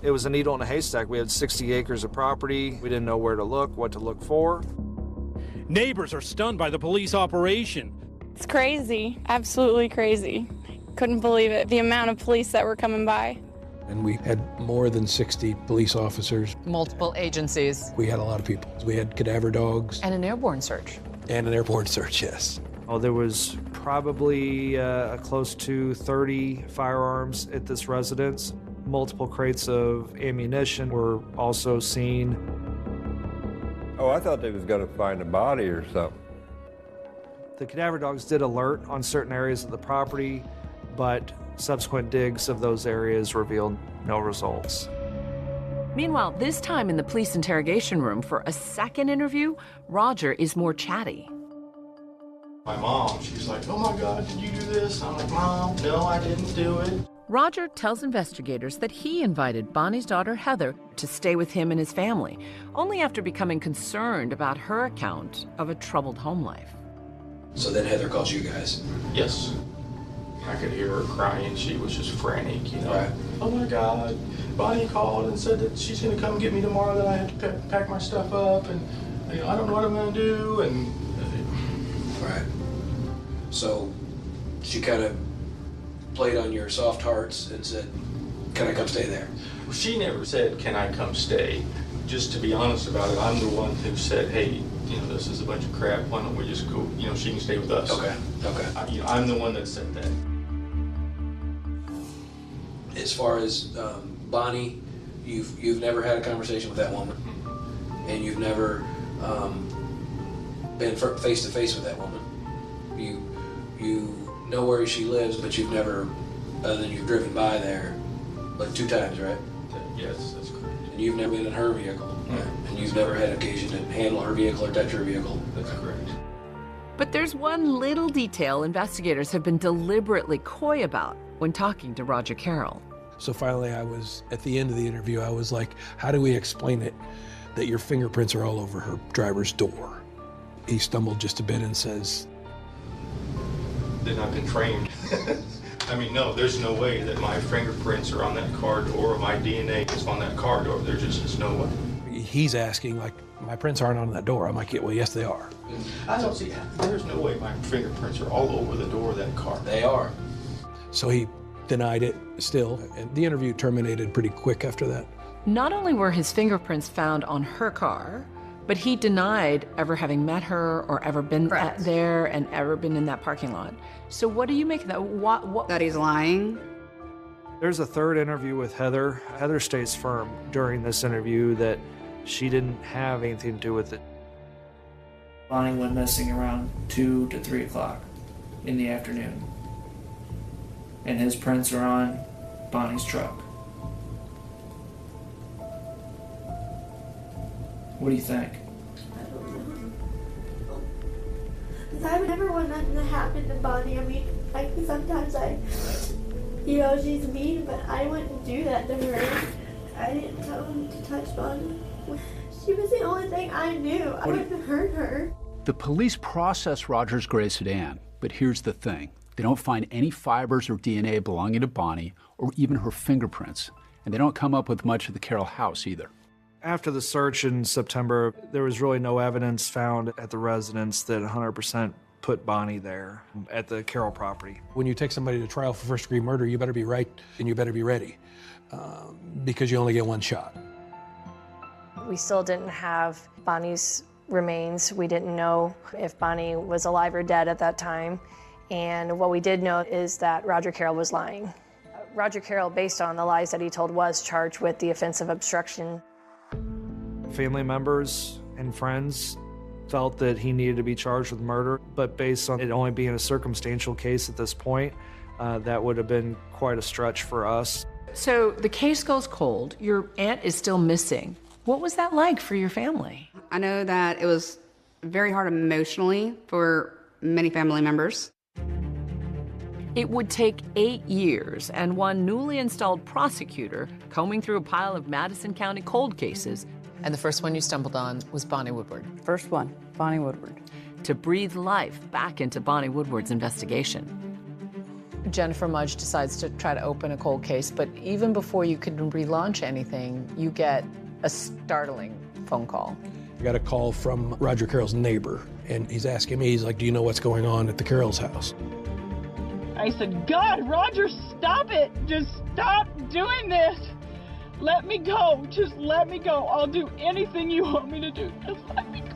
E: It was a needle in a haystack. We had 60 acres of property. We didn't know where to look, what to look for.
J: Neighbors are stunned by the police operation.
L: It's crazy, absolutely crazy. Couldn't believe it, the amount of police that were coming by.
I: And we had more than 60 police officers.
B: Multiple agencies.
I: We had a lot of people. We had cadaver dogs.
B: And an airborne search.
I: And an airborne search, yes.
E: Oh, there was probably close to 30 firearms at this residence. Multiple crates of ammunition were also seen.
O: Oh, I thought they was going to find a body or something.
E: The cadaver dogs did alert on certain areas of the property, but subsequent digs of those areas revealed no results.
D: Meanwhile, this time in the police interrogation room for a second interview, Roger is more chatty.
A: My mom, she's like, oh my God, did you do this? I'm like, Mom, no, I didn't do it.
D: Roger tells investigators that he invited Bonnie's daughter, Heather, to stay with him and his family, only after becoming concerned about her account of a troubled home life.
P: So then Heather calls you guys?
R: Yes. I could hear her crying. She was just frantic, you know.
P: Right.
R: Oh my God. Bonnie called and said that she's going to come get me tomorrow, that I have to pack my stuff up, and you know, I don't know what I'm going to do. And
P: right. So she kind of played on your soft hearts and said, can I come stay there?
R: She never said, can I come stay? Just to be honest about it, I'm the one who said, hey, you know, this is a bunch of crap. Why don't we just go, you know, she can stay with us.
P: Okay, okay.
R: I'm the one that said that.
P: As far as Bonnie, you've never had a conversation with that woman, and you've never been face to face with that woman. You know where she lives, but you've never, other than you've driven by there, but 2 times, right?
R: Yes, that's correct.
P: And you've never been in her vehicle, and you've never had occasion to handle her vehicle or touch her vehicle.
R: That's correct.
D: But there's one little detail investigators have been deliberately coy about when talking to Roger Carroll.
I: So finally I was, at the end of the interview, I was like, how do we explain it that your fingerprints are all over her driver's door? He stumbled just a bit and says,
R: Then I've been trained. I mean, no, there's no way that my fingerprints are on that car door or my DNA is on that car door. There just is no way.
I: He's asking, like, my prints aren't on that door. I'm like, yeah, well, yes, they are.
R: I don't see, there's no way my fingerprints are all over the door of that car.
P: They are.
I: So he denied it still, and the interview terminated pretty quick after that.
D: Not only were his fingerprints found on her car, but he denied ever having met her or ever been there and ever been in that parking lot. So what do you make of that? What?
F: That he's lying?
E: There's a third interview with Heather. Heather stays firm during this interview that she didn't have anything to do with it.
N: Bonnie went missing around 2 to 3 o'clock in the afternoon. And his prints are on Bonnie's truck. What do you think?
K: I don't know. Because I would never want nothing to happen to Bonnie. I mean, like sometimes you know, she's mean, but I wouldn't do that to her. I didn't tell him to touch Bonnie. She was the only thing I knew. I wouldn't hurt her.
G: The police process Roger's gray sedan, but here's the thing. They don't find any fibers or DNA belonging to Bonnie or even her fingerprints. And they don't come up with much of the Carroll house either.
E: After the search in September, there was really no evidence found at the residence that 100% put Bonnie there at the Carroll property.
I: When you take somebody to trial for first-degree murder, you better be right and you better be ready because you only get one shot.
M: We still didn't have Bonnie's remains. We didn't know if Bonnie was alive or dead at that time. And what we did know is that Roger Carroll was lying. Roger Carroll, based on the lies that he told, was charged with the offense of obstruction.
E: Family members and friends felt that he needed to be charged with murder, but based on it only being a circumstantial case at this point, that would have been quite a stretch for us.
B: So the case goes cold. Your aunt is still missing. What was that like for your family?
F: I know that it was very hard emotionally for many family members.
B: It would take 8 years and one newly installed prosecutor combing through a pile of Madison County cold cases. And the first one you stumbled on was Bonnie Woodward.
Q: First one, Bonnie Woodward.
B: To breathe life back into Bonnie Woodward's investigation. Jennifer Mudge decides to try to open a cold case, but even before you can relaunch anything, you get a startling phone call.
I: I got a call from Roger Carroll's neighbor, and he's asking me, he's like, do you know what's going on at the Carroll's house?
U: I said, God, Roger, stop it. Just stop doing this. Let me go. Just let me go. I'll do anything you want me to do. Just let me go.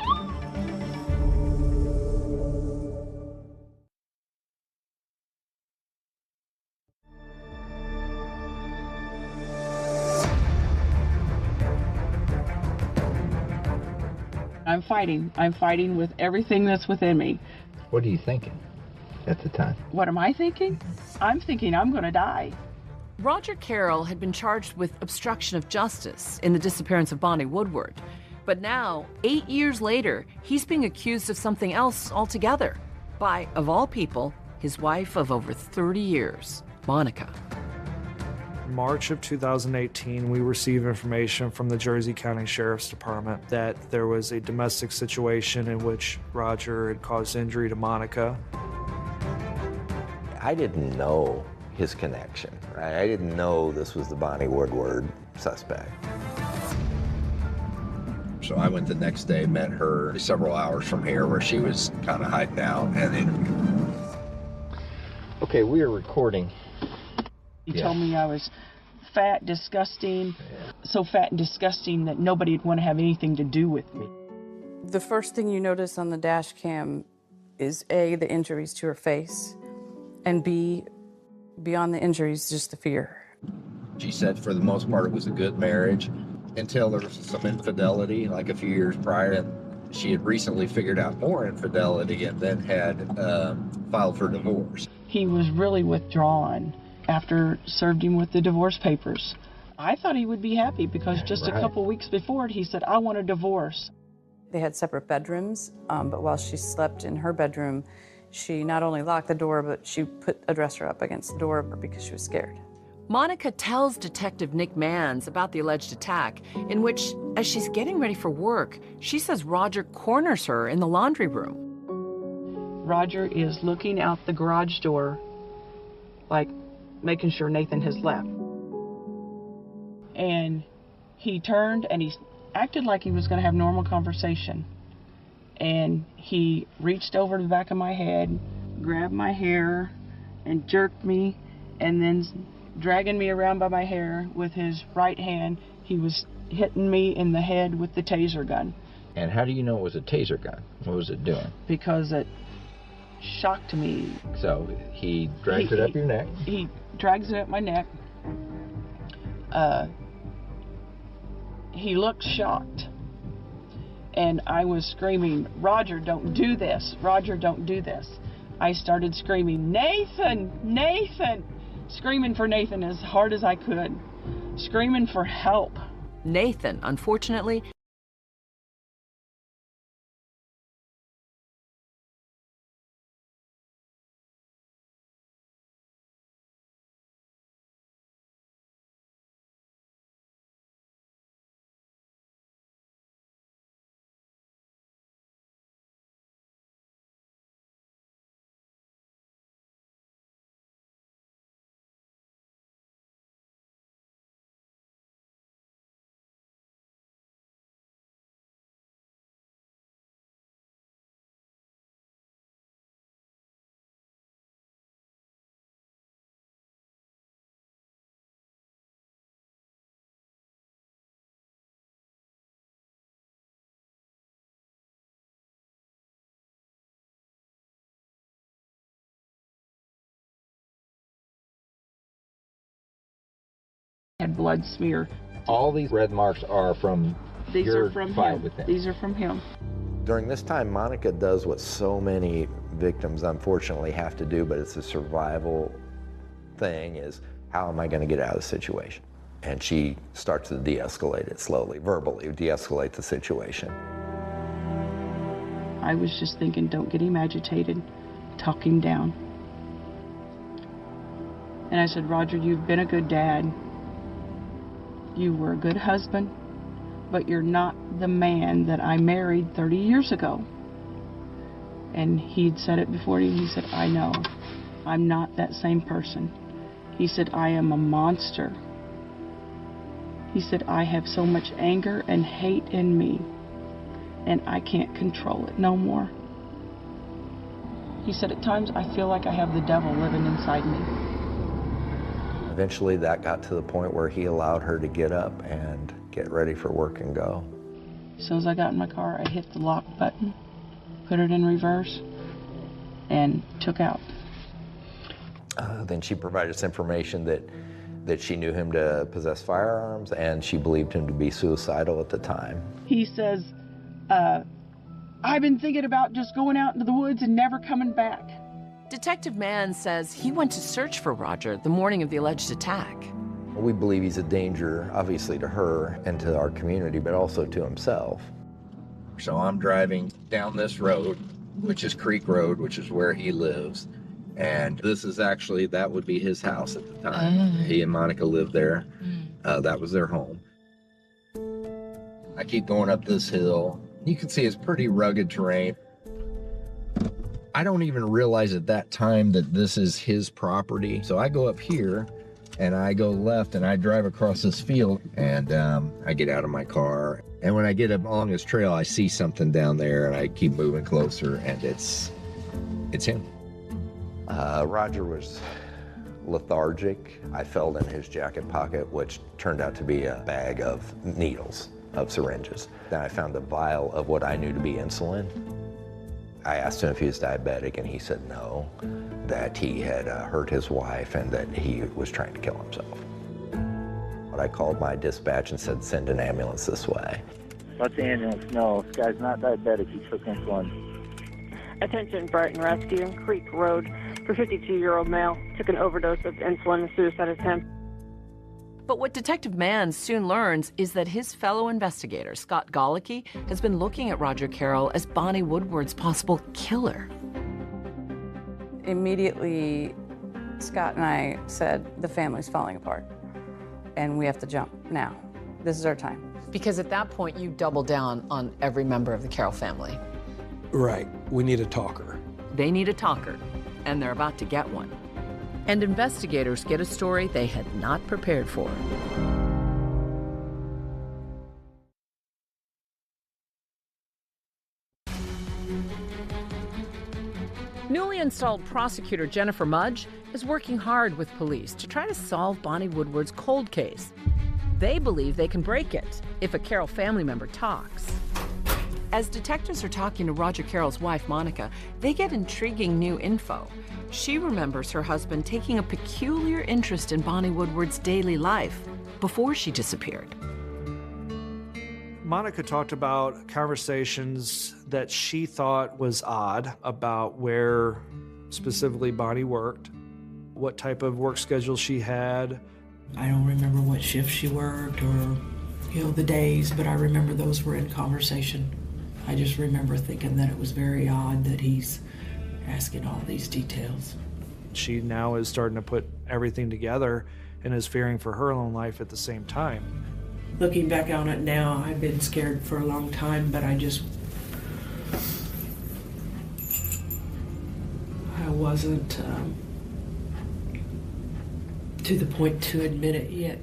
U: I'm fighting. I'm fighting with everything that's within me.
H: What are you thinking at the time?
U: What am I thinking? I'm thinking I'm going to die.
B: Roger Carroll had been charged with obstruction of justice in the disappearance of Bonnie Woodward. But now, 8 years later, he's being accused of something else altogether by, of all people, his wife of over 30 years, Monica.
E: In March of 2018, we received information from the Jersey County Sheriff's Department that there was a domestic situation in which Roger had caused injury to Monica.
H: I didn't know his connection, right? I didn't know this was the Bonnie Woodward suspect.
T: So I went the next day, met her several hours from here where she was kind of hiding out and interviewed.
H: Okay, we are recording.
U: He told me I was fat, disgusting, so fat and disgusting that nobody would want to have anything to do with me.
Q: The first thing you notice on the dash cam is A, the injuries to her face, and B, beyond the injuries, just the fear.
T: She said for the most part it was a good marriage until there was some infidelity like a few years prior, and she had recently figured out more infidelity and then had filed for divorce.
U: He was really withdrawn after served him with the divorce papers. I thought he would be happy because just a couple weeks before he said, I want a divorce.
Q: They had separate bedrooms, but while she slept in her bedroom, she not only locked the door, but she put a dresser up against the door because she was scared.
B: Monica tells Detective Nick Manns about the alleged attack, in which, as she's getting ready for work, she says Roger corners her in the laundry room.
U: Roger is looking out the garage door, like making sure Nathan has left. And he turned and he acted like he was going to have normal conversation. And he reached over to the back of my head, grabbed my hair, and jerked me, and then dragging me around by my hair with his right hand, he was hitting me in the head with the taser gun.
H: And how do you know it was a taser gun? What was it doing?
U: Because it shocked me.
H: So he drags it up your neck?
U: He drags it up my neck. He looked shocked. And I was screaming, Roger, don't do this. Roger, don't do this. I started screaming, Nathan, Nathan, screaming for Nathan as hard as I could, screaming for help.
B: Nathan, unfortunately,
U: Had blood smear.
T: All these red marks are from
U: These
T: your
U: are from
T: fight
U: him.
T: with him.
U: These are from him.
H: During this time, Monica does what so many victims unfortunately have to do, but it's a survival thing, is how am I going to get out of the situation? And she starts to de-escalate it slowly, verbally de-escalate the situation.
U: I was just thinking, don't get him agitated, talk him down. And I said, Roger, you've been a good dad. You were a good husband, but you're not the man that I married 30 years ago. And he'd said it before. He said, I know. I'm not that same person. He said, I am a monster. He said, I have so much anger and hate in me, and I can't control it no more. He said, at times I feel like I have the devil living inside me.
H: Eventually that got to the point where he allowed her to get up and get ready for work and go.
U: As soon as I got in my car, I hit the lock button, put it in reverse, and took out.
H: Then she provided us information that she knew him to possess firearms, and she believed him to be suicidal at the time.
U: He says, I've been thinking about just going out into the woods and never coming back.
D: Detective Mann says he went to search for Roger the morning of the alleged attack.
H: We believe he's a danger, obviously, to her and to our community, but also to himself. So I'm driving down this road, which is Creek Road, which is where he lives. And this is actually, that would be his house at the time. He and Monica lived there. That was their home. I keep going up this hill. You can see it's pretty rugged terrain. I don't even realize at that time that this is his property. So I go up here and I go left and I drive across this field, and I get out of my car. And when I get up along this trail, I see something down there, and I keep moving closer, and it's him. Roger was lethargic. I felt in his jacket pocket, which turned out to be a bag of needles, of syringes. Then I found a vial of what I knew to be insulin. I asked him if he was diabetic, and he said no, that he had hurt his wife and that he was trying to kill himself. But I called my dispatch and said, send an ambulance this way.
S: What's the ambulance? No, this guy's not diabetic. He took insulin.
V: Attention, Brighton Rescue, Creek Road, for 52-year-old male. Took an overdose of insulin and suicide attempt.
D: But what Detective Mann soon learns is that his fellow investigator, Scott Golicki, has been looking at Roger Carroll as Bonnie Woodward's possible killer.
Q: Immediately, Scott and I said, the family's falling apart, and we have to jump now. This is our time.
B: Because at that point, you double down on every member of the Carroll family.
I: Right. We need a talker.
D: They need a talker, and they're about to get one. And investigators get a story they had not prepared for. Newly installed prosecutor Jennifer Mudge is working hard with police to try to solve Bonnie Woodward's cold case. They believe they can break it if a Carroll family member talks. As detectives are talking to Roger Carroll's wife, Monica, they get intriguing new info. She remembers her husband taking a peculiar interest in Bonnie Woodward's daily life before she disappeared.
E: Monica talked about conversations that she thought was odd about where specifically Bonnie worked, what type of work schedule she had.
C: I don't remember what shift she worked or, the days, but I remember those were in conversation. I just remember thinking that it was very odd that he's asking all these details.
E: She now is starting to put everything together and is fearing for her own life at the same time.
C: Looking back on it now, I've been scared for a long time, but I wasn't to the point to admit it yet.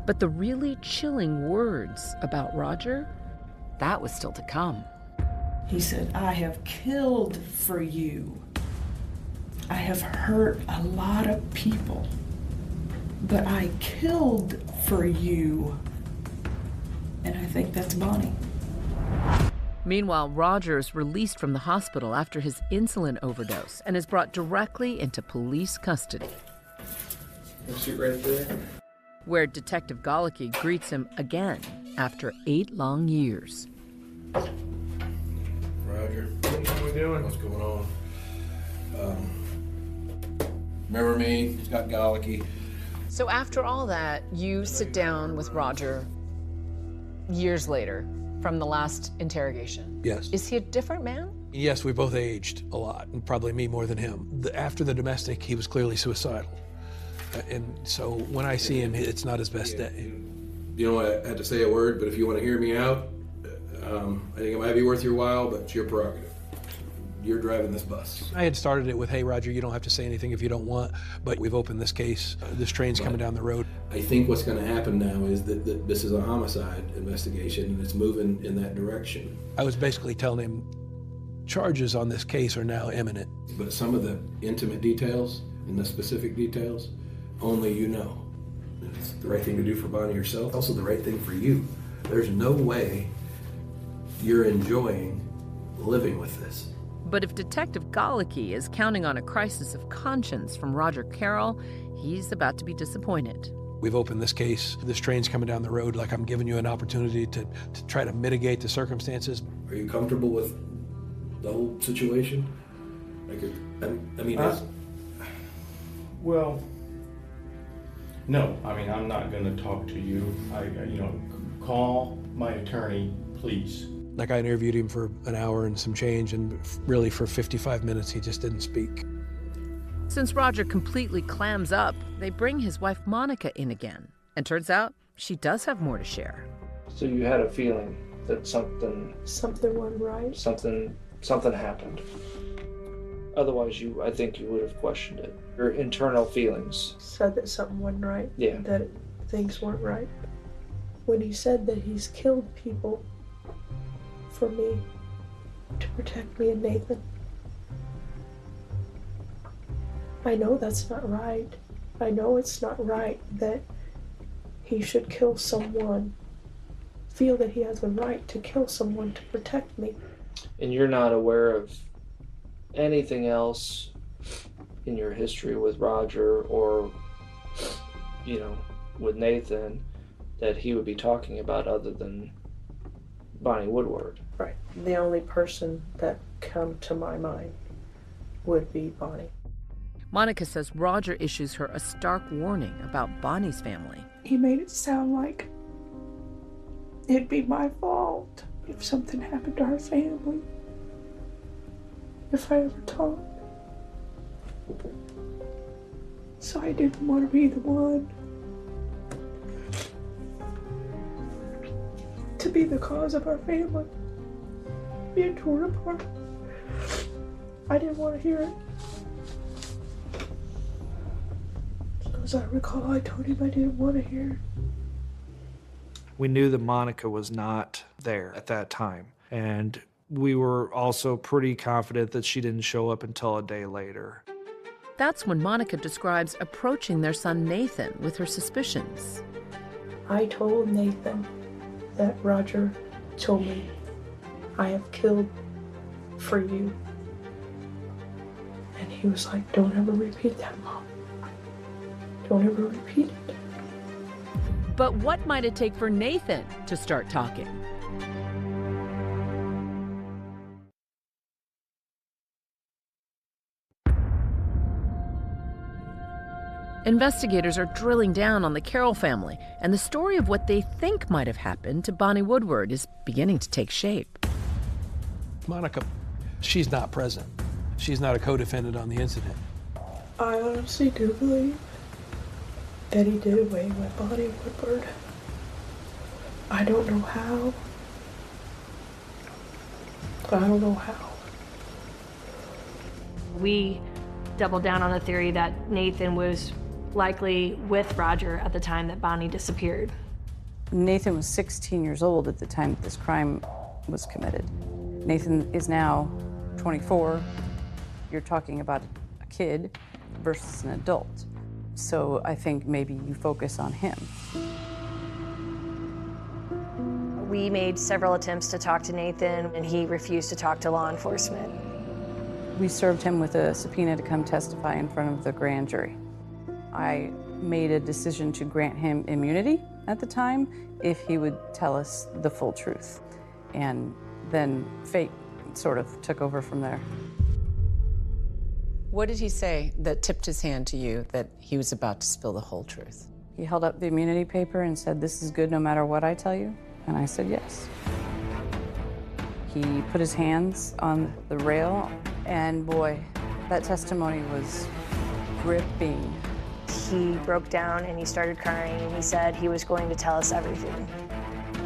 D: But the really chilling words about Roger, that was still to come.
C: He said, I have killed for you. I have hurt a lot of people, but I killed for you. And I think that's Bonnie.
D: Meanwhile, Roger is released from the hospital after his insulin overdose and is brought directly into police custody.
S: Shoot right there.
D: where Detective Golicky greets him again after 8 long years.
I: Roger. What are we doing? What's going on? Remember me, Scott Golicky.
B: So after all that, you sit down with Roger years later from the last interrogation.
I: Yes.
B: Is he a different man?
I: Yes, we both aged a lot, and probably me more than him. After the domestic, he was clearly suicidal. And so when I see him, it's not his best day. You know, I had to say a word, but if you want to hear me out, I think it might be worth your while, but it's your prerogative. You're driving this bus. I had started it with, hey, Roger, you don't have to say anything if you don't want, but we've opened this case. This train's coming down the road. I think what's going to happen now is that this is a homicide investigation, and it's moving in that direction. I was basically telling him charges on this case are now imminent. But some of the intimate details and the specific details, only you know. It's the right thing to do for Bonnie yourself, also the right thing for you. There's no way you're enjoying living with this.
D: But if Detective Golicky is counting on a crisis of conscience from Roger Carroll, he's about to be disappointed.
I: We've opened this case. This train's coming down the road. Like, I'm giving you an opportunity to try to mitigate the circumstances. Are you comfortable with the whole situation? Like, I mean,
R: well, no. I mean, I'm not going to talk to you. Call my attorney, please.
I: Like, I interviewed him for an hour and some change, and really for 55 minutes, he just didn't speak.
D: Since Roger completely clams up, they bring his wife Monica in again. And turns out she does have more to share.
N: So you had a feeling that something
K: wasn't right.
N: Something happened. Otherwise, I think you would have questioned it. Your internal feelings.
K: Said that something wasn't right.
N: Yeah.
K: That things weren't right. When he said that he's killed people for me, to protect me and Nathan. I know that's not right. I know it's not right that he should kill someone, feel that he has the right to kill someone to protect me.
N: And you're not aware of anything else in your history with Roger or, with Nathan that he would be talking about other than Bonnie Woodward.
K: Right. The only person that come to my mind would be Bonnie.
D: Monica says Roger issues her a stark warning about Bonnie's family.
K: He made it sound like it'd be my fault if something happened to our family, if I ever talked. So I didn't want to be the one to be the cause of our family being torn apart. I didn't want to hear it. As I recall, I told him I didn't want to hear it.
E: We knew that Monica was not there at that time, and we were also pretty confident that she didn't show up until a day later.
D: That's when Monica describes approaching their son Nathan with her suspicions.
K: I told Nathan that Roger told me, I have killed for you. And he was like, don't ever repeat that, Mom. Don't ever repeat it.
D: But what might it take for Nathan to start talking? Investigators are drilling down on the Carroll family, and the story of what they think might have happened to Bonnie Woodward is beginning to take shape.
I: Monica, she's not present. She's not a co-defendant on the incident.
K: I honestly do believe that he did away with Bonnie Woodward. I don't know how. I don't know how.
M: We doubled down on the theory that Nathan was likely with Roger at the time that Bonnie disappeared.
Q: Nathan was 16 years old at the time that this crime was committed. Nathan is now 24. You're talking about a kid versus an adult. So I think maybe you focus on him.
M: We made several attempts to talk to Nathan, and he refused to talk to law enforcement.
Q: We served him with a subpoena to come testify in front of the grand jury. I made a decision to grant him immunity at the time if he would tell us the full truth. And then fate sort of took over from there.
B: What did he say that tipped his hand to you that he was about to spill the whole truth?
Q: He held up the immunity paper and said, "This is good no matter what I tell you." And I said, yes. He put his hands on the rail, and boy, that testimony was gripping.
M: He broke down and he started crying, and he said he was going to tell us everything.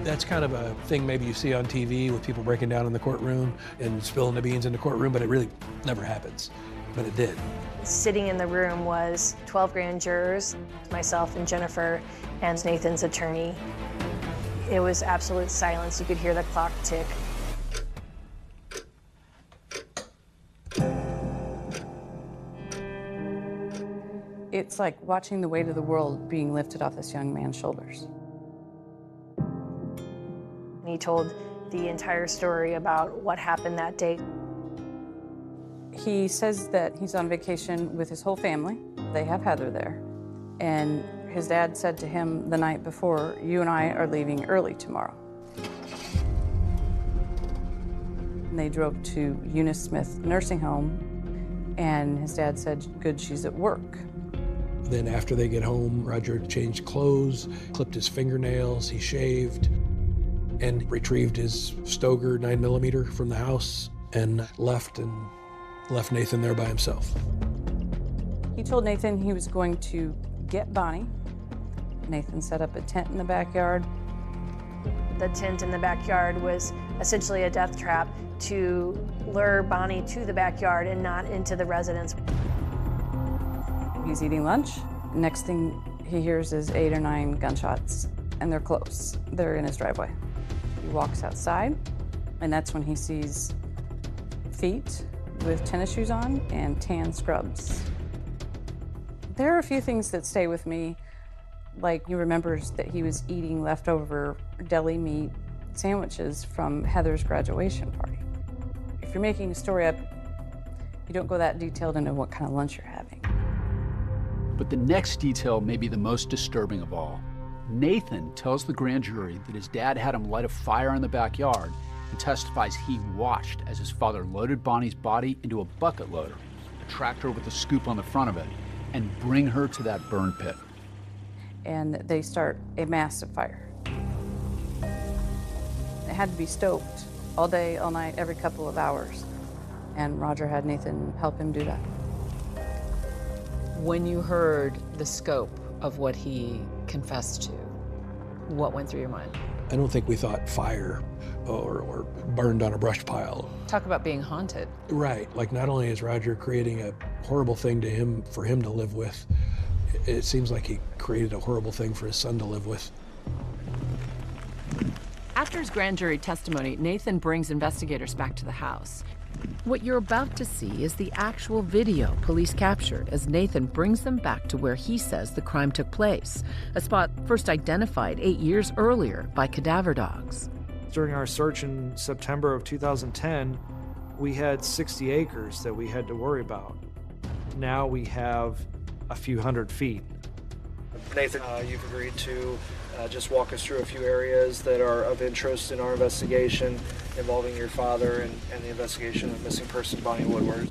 I: That's kind of a thing maybe you see on TV with people breaking down in the courtroom and spilling the beans in the courtroom, but it really never happens. But it did.
M: Sitting in the room was 12 grand jurors, myself and Jennifer, and Nathan's attorney. It was absolute silence. You could hear the clock tick.
Q: It's like watching the weight of the world being lifted off this young man's shoulders.
M: He told the entire story about what happened that day.
Q: He says that he's on vacation with his whole family. They have Heather there. And his dad said to him the night before, "You and I are leaving early tomorrow." And they drove to Eunice Smith Nursing Home, and his dad said, "Good, she's at work."
I: Then after they get home, Roger changed clothes, clipped his fingernails, he shaved, and retrieved his Stoeger 9mm from the house and left Nathan there by himself.
Q: He told Nathan he was going to get Bonnie. Nathan set up a tent in the backyard.
M: The tent in the backyard was essentially a death trap to lure Bonnie to the backyard and not into the residence.
Q: He's eating lunch. Next thing he hears is 8 or 9 gunshots, and they're close. They're in his driveway. He walks outside, and that's when he sees feet with tennis shoes on and tan scrubs. There are a few things that stay with me, like he remembers that he was eating leftover deli meat sandwiches from Heather's graduation party. If you're making a story up, you don't go that detailed into what kind of lunch you're having.
G: But the next detail may be the most disturbing of all. Nathan tells the grand jury that his dad had him light a fire in the backyard and testifies he watched as his father loaded Bonnie's body into a bucket loader, a tractor with a scoop on the front of it, and bring her to that burn pit.
Q: And they start a massive fire. It had to be stoked all day, all night, every couple of hours. And Roger had Nathan help him do that.
B: When you heard the scope of what he confessed to, what went through your mind?
I: I don't think we thought fire or burned on a brush pile.
B: Talk about being haunted.
I: Right, like not only is Roger creating a horrible thing to him, for him to live with, it seems like he created a horrible thing for his son to live with.
D: After his grand jury testimony, Nathan brings investigators back to the house. What you're about to see is the actual video police captured as Nathan brings them back to where he says the crime took place, a spot first identified 8 years earlier by cadaver dogs.
E: During our search in September of 2010, we had 60 acres that we had to worry about. Now we have a few hundred feet. Nathan, you've agreed to just walk us through a few areas that are of interest in our investigation involving your father and the investigation of missing person Bonnie Woodward.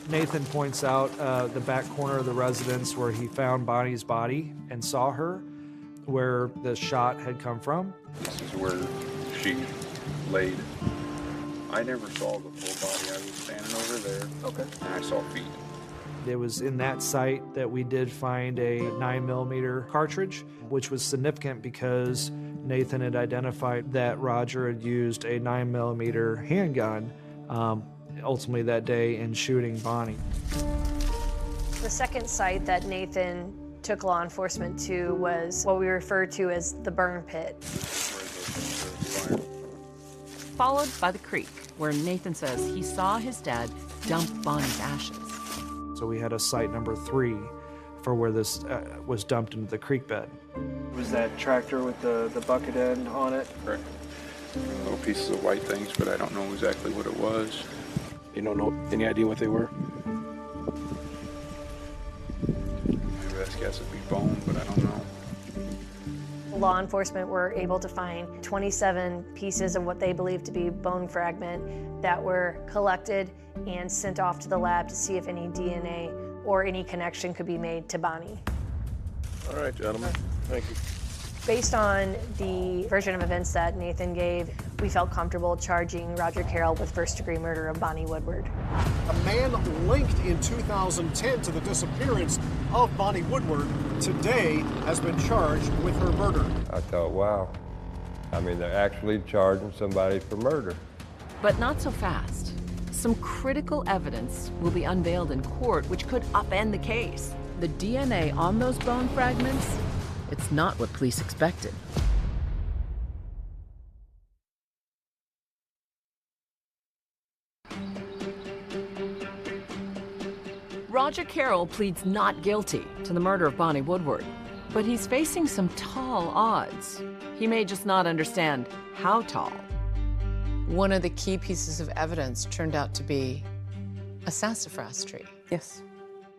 E: Nathan points out the back corner of the residence where he found Bonnie's body and saw her, where the shot had come from.
J: This is where she laid. I never saw the full body. I was standing over there. Okay. And I saw feet.
E: It was in that site that we did find a 9mm cartridge, which was significant because Nathan had identified that Roger had used a 9mm handgun ultimately that day in shooting Bonnie.
M: The second site that Nathan took law enforcement to was what we refer to as the burn pit.
D: Followed by the creek, where Nathan says he saw his dad dump Bonnie's ashes.
E: So we had a site number 3 for where this was dumped into the creek bed. Was that tractor with the bucket end on it?
J: Correct. Little pieces of white things, but I don't know exactly what it was.
I: You don't know any idea what they were?
J: best guess would be bone, but I don't know.
M: Law enforcement were able to find 27 pieces of what they believed to be bone fragment that were collected and sent off to the lab to see if any DNA or any connection could be made to Bonnie.
L: All right, gentlemen. Thank you.
M: Based on the version of events that Nathan gave, we felt comfortable charging Roger Carroll with first-degree murder of Bonnie Woodward.
O: A man linked in 2010 to the disappearance of Bonnie Woodward today has been charged with her murder.
W: I thought, wow. I mean, they're actually charging somebody for murder.
D: But not so fast. Some critical evidence will be unveiled in court, which could upend the case. The DNA on those bone fragments, it's not what police expected. Roger Carroll pleads not guilty to the murder of Bonnie Woodward, but he's facing some tall odds. He may just not understand how tall.
B: One of the key pieces of evidence turned out to be a sassafras tree.
Q: Yes.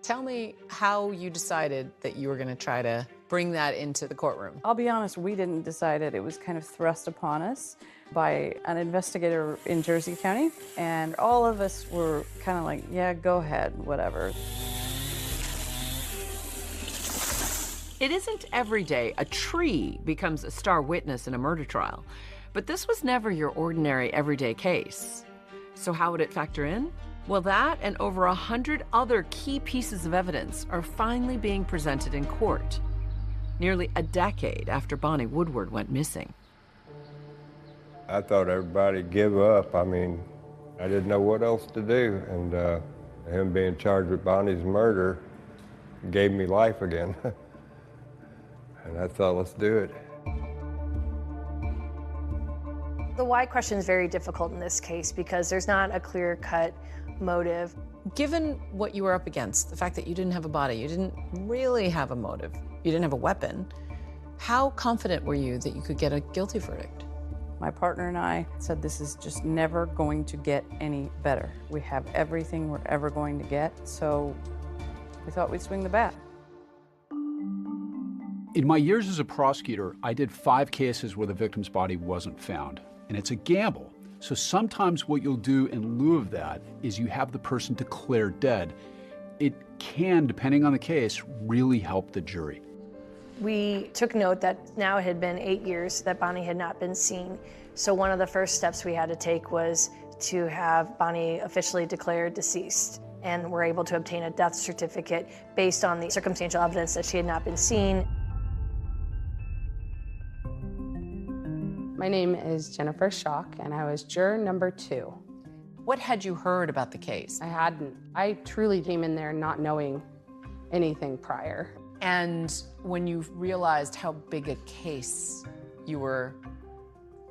B: Tell me how you decided that you were going to try to bring that into the courtroom.
Q: I'll be honest, we didn't decide it. It was kind of thrust upon us by an investigator in Jersey County, and all of us were kind of like, yeah, go ahead, whatever.
D: It isn't every day a tree becomes a star witness in a murder trial, but this was never your ordinary everyday case. So how would it factor in? Well, that and over 100 other key pieces of evidence are finally being presented in court, nearly a decade after Bonnie Woodward went missing.
W: I thought everybody'd give up. I mean, I didn't know what else to do, and him being charged with Bonnie's murder gave me life again. And I thought, let's do it.
M: The why question is very difficult in this case because there's not a clear-cut motive.
B: Given what you were up against, the fact that you didn't have a body, you didn't really have a motive, you didn't have a weapon, how confident were you that you could get a guilty verdict?
Q: My partner and I said this is just never going to get any better. We have everything we're ever going to get, so we thought we'd swing the bat.
G: In my years as a prosecutor, I did 5 cases where the victim's body wasn't found. And it's a gamble. So sometimes what you'll do in lieu of that is you have the person declared dead. It can, depending on the case, really help the jury.
M: We took note that now it had been 8 years that Bonnie had not been seen. So one of the first steps we had to take was to have Bonnie officially declared deceased. And we're able to obtain a death certificate based on the circumstantial evidence that she had not been seen.
X: My name is Jennifer Schock, and I was juror number 2.
B: What had you heard about the case?
X: I hadn't. I truly came in there not knowing anything prior.
B: And when you realized how big a case you were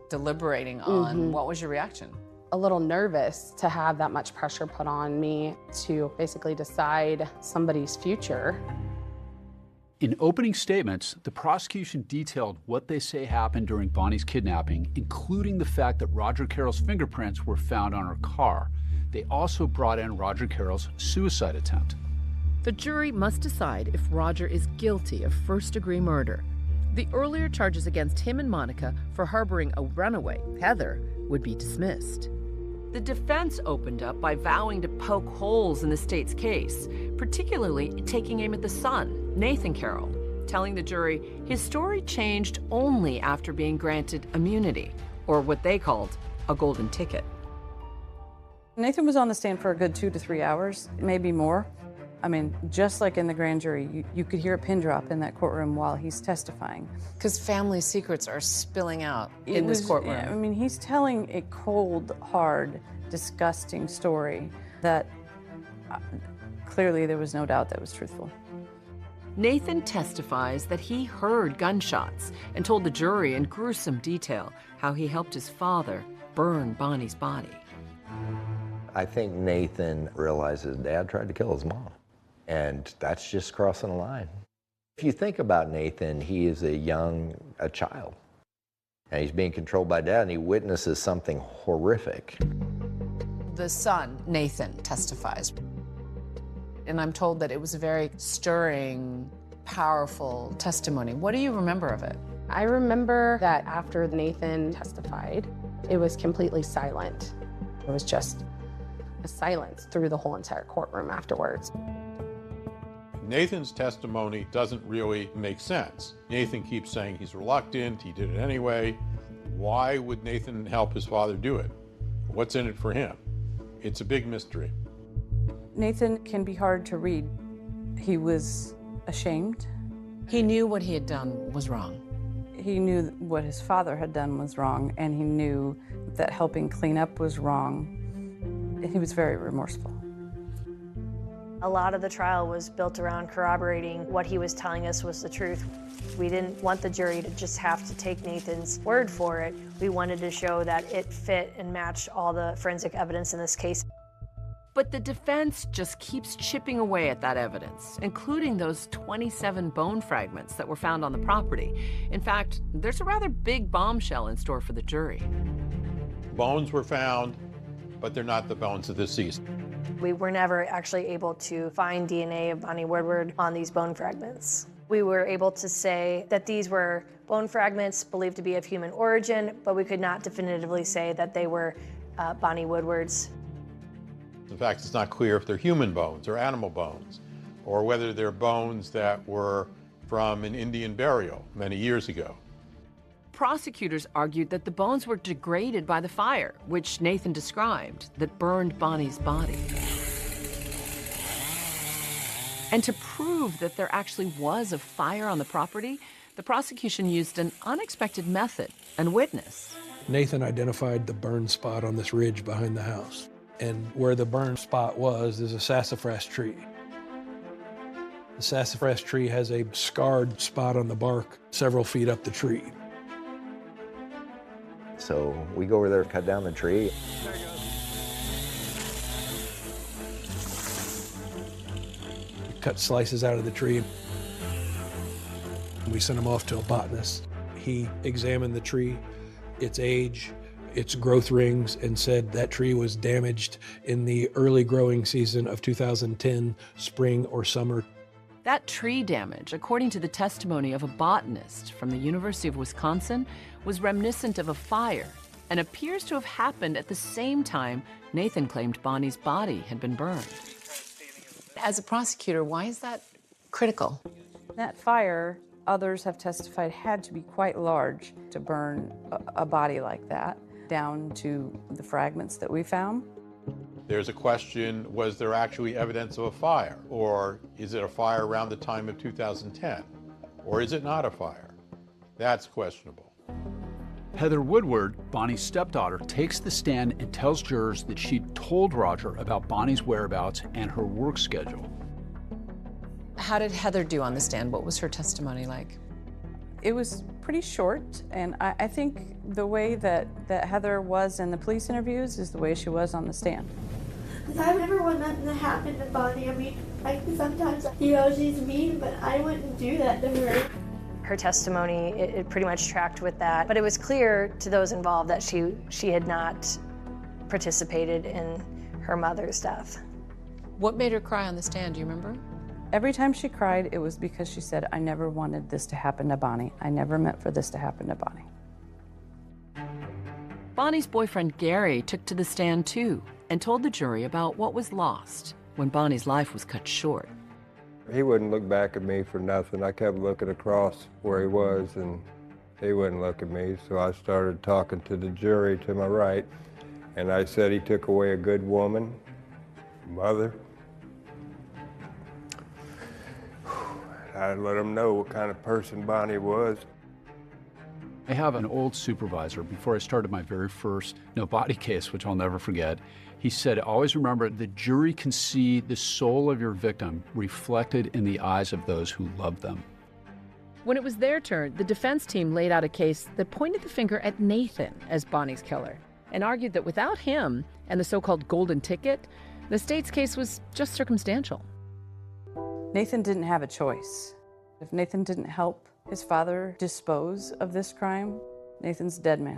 B: deliberating on, what was your reaction?
X: A little nervous to have that much pressure put on me to basically decide somebody's future.
G: In opening statements, the prosecution detailed what they say happened during Bonnie's kidnapping, including the fact that Roger Carroll's fingerprints were found on her car. They also brought in Roger Carroll's suicide attempt.
D: The jury must decide if Roger is guilty of first-degree murder. The earlier charges against him and Monica for harboring a runaway, Heather, would be dismissed. The defense opened up by vowing to poke holes in the state's case, particularly taking aim at the son, Nathan Carroll, telling the jury his story changed only after being granted immunity, or what they called a golden ticket.
Q: Nathan was on the stand for a good 2 to 3 hours, maybe more. I mean, just like in the grand jury, you could hear a pin drop in that courtroom while he's testifying.
B: Because family secrets are spilling out in this courtroom.
Q: Yeah, I mean, he's telling a cold, hard, disgusting story that clearly there was no doubt that was truthful.
D: Nathan testifies that he heard gunshots and told the jury in gruesome detail how he helped his father burn Bonnie's body.
T: I think Nathan realized his dad tried to kill his mom, and that's just crossing a line. If you think about Nathan, he is a child, and he's being controlled by dad, and he witnesses something horrific.
B: The son, Nathan, testifies. And I'm told that it was a very stirring powerful testimony. What do you remember of it?
X: I remember that after Nathan testified, it was completely silent. It was just a silence through the whole entire courtroom afterwards.
A: Nathan's testimony doesn't really make sense. Nathan keeps saying he's reluctant, he did it anyway. Why would Nathan help his father do it? What's in it for him? It's a big mystery.
Q: Nathan can be hard to read. He was ashamed.
B: He knew what he had done was wrong.
Q: He knew what his father had done was wrong, and he knew that helping clean up was wrong. He was very remorseful.
M: A lot of the trial was built around corroborating what he was telling us was the truth. We didn't want the jury to just have to take Nathan's word for it. We wanted to show that it fit and matched all the forensic evidence in this case.
D: But the defense just keeps chipping away at that evidence, including those 27 bone fragments that were found on the property. In fact, there's a rather big bombshell in store for the jury.
A: Bones were found, but they're not the bones of the deceased.
M: We were never actually able to find DNA of Bonnie Woodward on these bone fragments. We were able to say that these were bone fragments believed to be of human origin, but we could not definitively say that they were Bonnie Woodward's.
A: In fact, it's not clear if they're human bones or animal bones, or whether they're bones that were from an Indian burial many years ago.
D: Prosecutors argued that the bones were degraded by the fire, which Nathan described, that burned Bonnie's body. And to prove that there actually was a fire on the property, the prosecution used an unexpected method and witness.
I: Nathan identified the burn spot on this ridge behind the house. And where the burn spot was, there's a sassafras tree. The sassafras tree has a scarred spot on the bark several feet up the tree.
T: So we go over there, cut down the tree.
I: Cut slices out of the tree. We sent him off to a botanist. He examined the tree, its age, its growth rings, and said that tree was damaged in the early growing season of 2010, spring or summer.
D: That tree damage, according to the testimony of a botanist from the University of Wisconsin, was reminiscent of a fire and appears to have happened at the same time Nathan claimed Bonnie's body had been burned.
B: As a prosecutor, why is that critical?
Q: That fire, others have testified, had to be quite large to burn a body like that, down to the fragments that we found.
A: There's a question, was there actually evidence of a fire? Or is it a fire around the time of 2010? Or is it not a fire? That's questionable.
G: Heather Woodward, Bonnie's stepdaughter, takes the stand and tells jurors that she told Roger about Bonnie's whereabouts and her work schedule.
B: How did Heather do on the stand? What was her testimony like?
Q: It was pretty short, and I think the way that Heather was in the police interviews is the way she was on the stand.
K: I never want nothing to happen to Bonnie. I mean, sometimes, she's mean, but I wouldn't do that to her.
M: Her testimony, it pretty much tracked with that, but it was clear to those involved that she had not participated in her mother's death.
B: What made her cry on the stand, do you remember?
Q: Every time she cried, it was because she said, I never wanted this to happen to Bonnie. I never meant for this to happen to Bonnie.
D: Bonnie's boyfriend Gary took to the stand too and told the jury about what was lost when Bonnie's life was cut short.
W: He wouldn't look back at me for nothing. I kept looking across where he was, and he wouldn't look at me, so I started talking to the jury to my right, and I said he took away a good woman, mother. I let him know what kind of person Bonnie was.
G: I have an old supervisor, before I started my very first no body case, which I'll never forget, he said, always remember, the jury can see the soul of your victim reflected in the eyes of those who love them.
D: When it was their turn, the defense team laid out a case that pointed the finger at Nathan as Bonnie's killer and argued that without him and the so-called golden ticket, the state's case was just circumstantial.
Q: Nathan didn't have a choice. If Nathan didn't help his father dispose of this crime, Nathan's a dead man.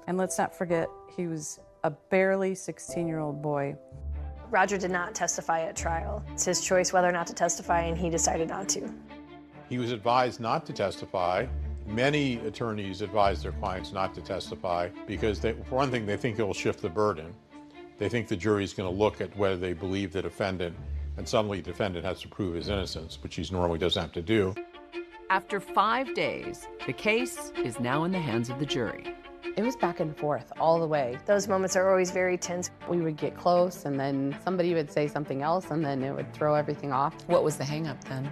Q: And let's not forget, he was a barely 16-year-old boy.
M: Roger did not testify at trial. It's his choice whether or not to testify, and he decided not to.
A: He was advised not to testify. Many attorneys advise their clients not to testify because, for one thing, they think it will shift the burden. They think the jury is going to look at whether they believe the defendant, and suddenly the defendant has to prove his innocence, which he normally doesn't have to do.
D: After 5 days, the case is now in the hands of the jury.
X: It was back and forth all the way.
M: Those moments are always very tense.
X: We would get close, and then somebody would say something else, and then it would throw everything off.
B: What was the hang-up then?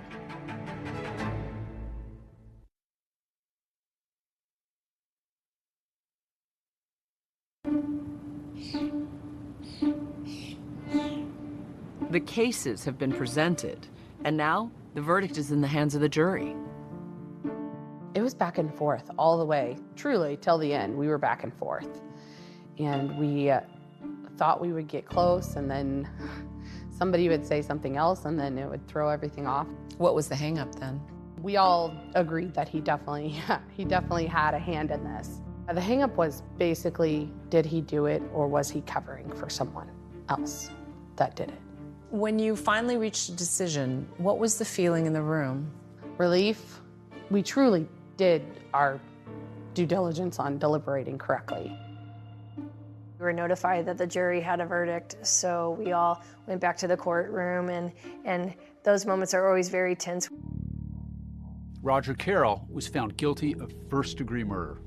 D: The cases have been presented, and now the verdict is in the hands of the jury.
X: It was back and forth all the way, truly, till the end. We were back and forth. And we thought we would get close, and then somebody would say something else, and then it would throw everything off.
B: What was the hang-up then?
X: We all agreed that he definitely had a hand in this. The hang-up was basically, did he do it, or was he covering for someone else that did it?
B: When you finally reached a decision, what was the feeling in the room?
X: Relief. We truly did our due diligence on deliberating correctly.
M: We were notified that the jury had a verdict, so we all went back to the courtroom, and those moments are always very tense.
G: Roger Carroll was found guilty of first-degree murder.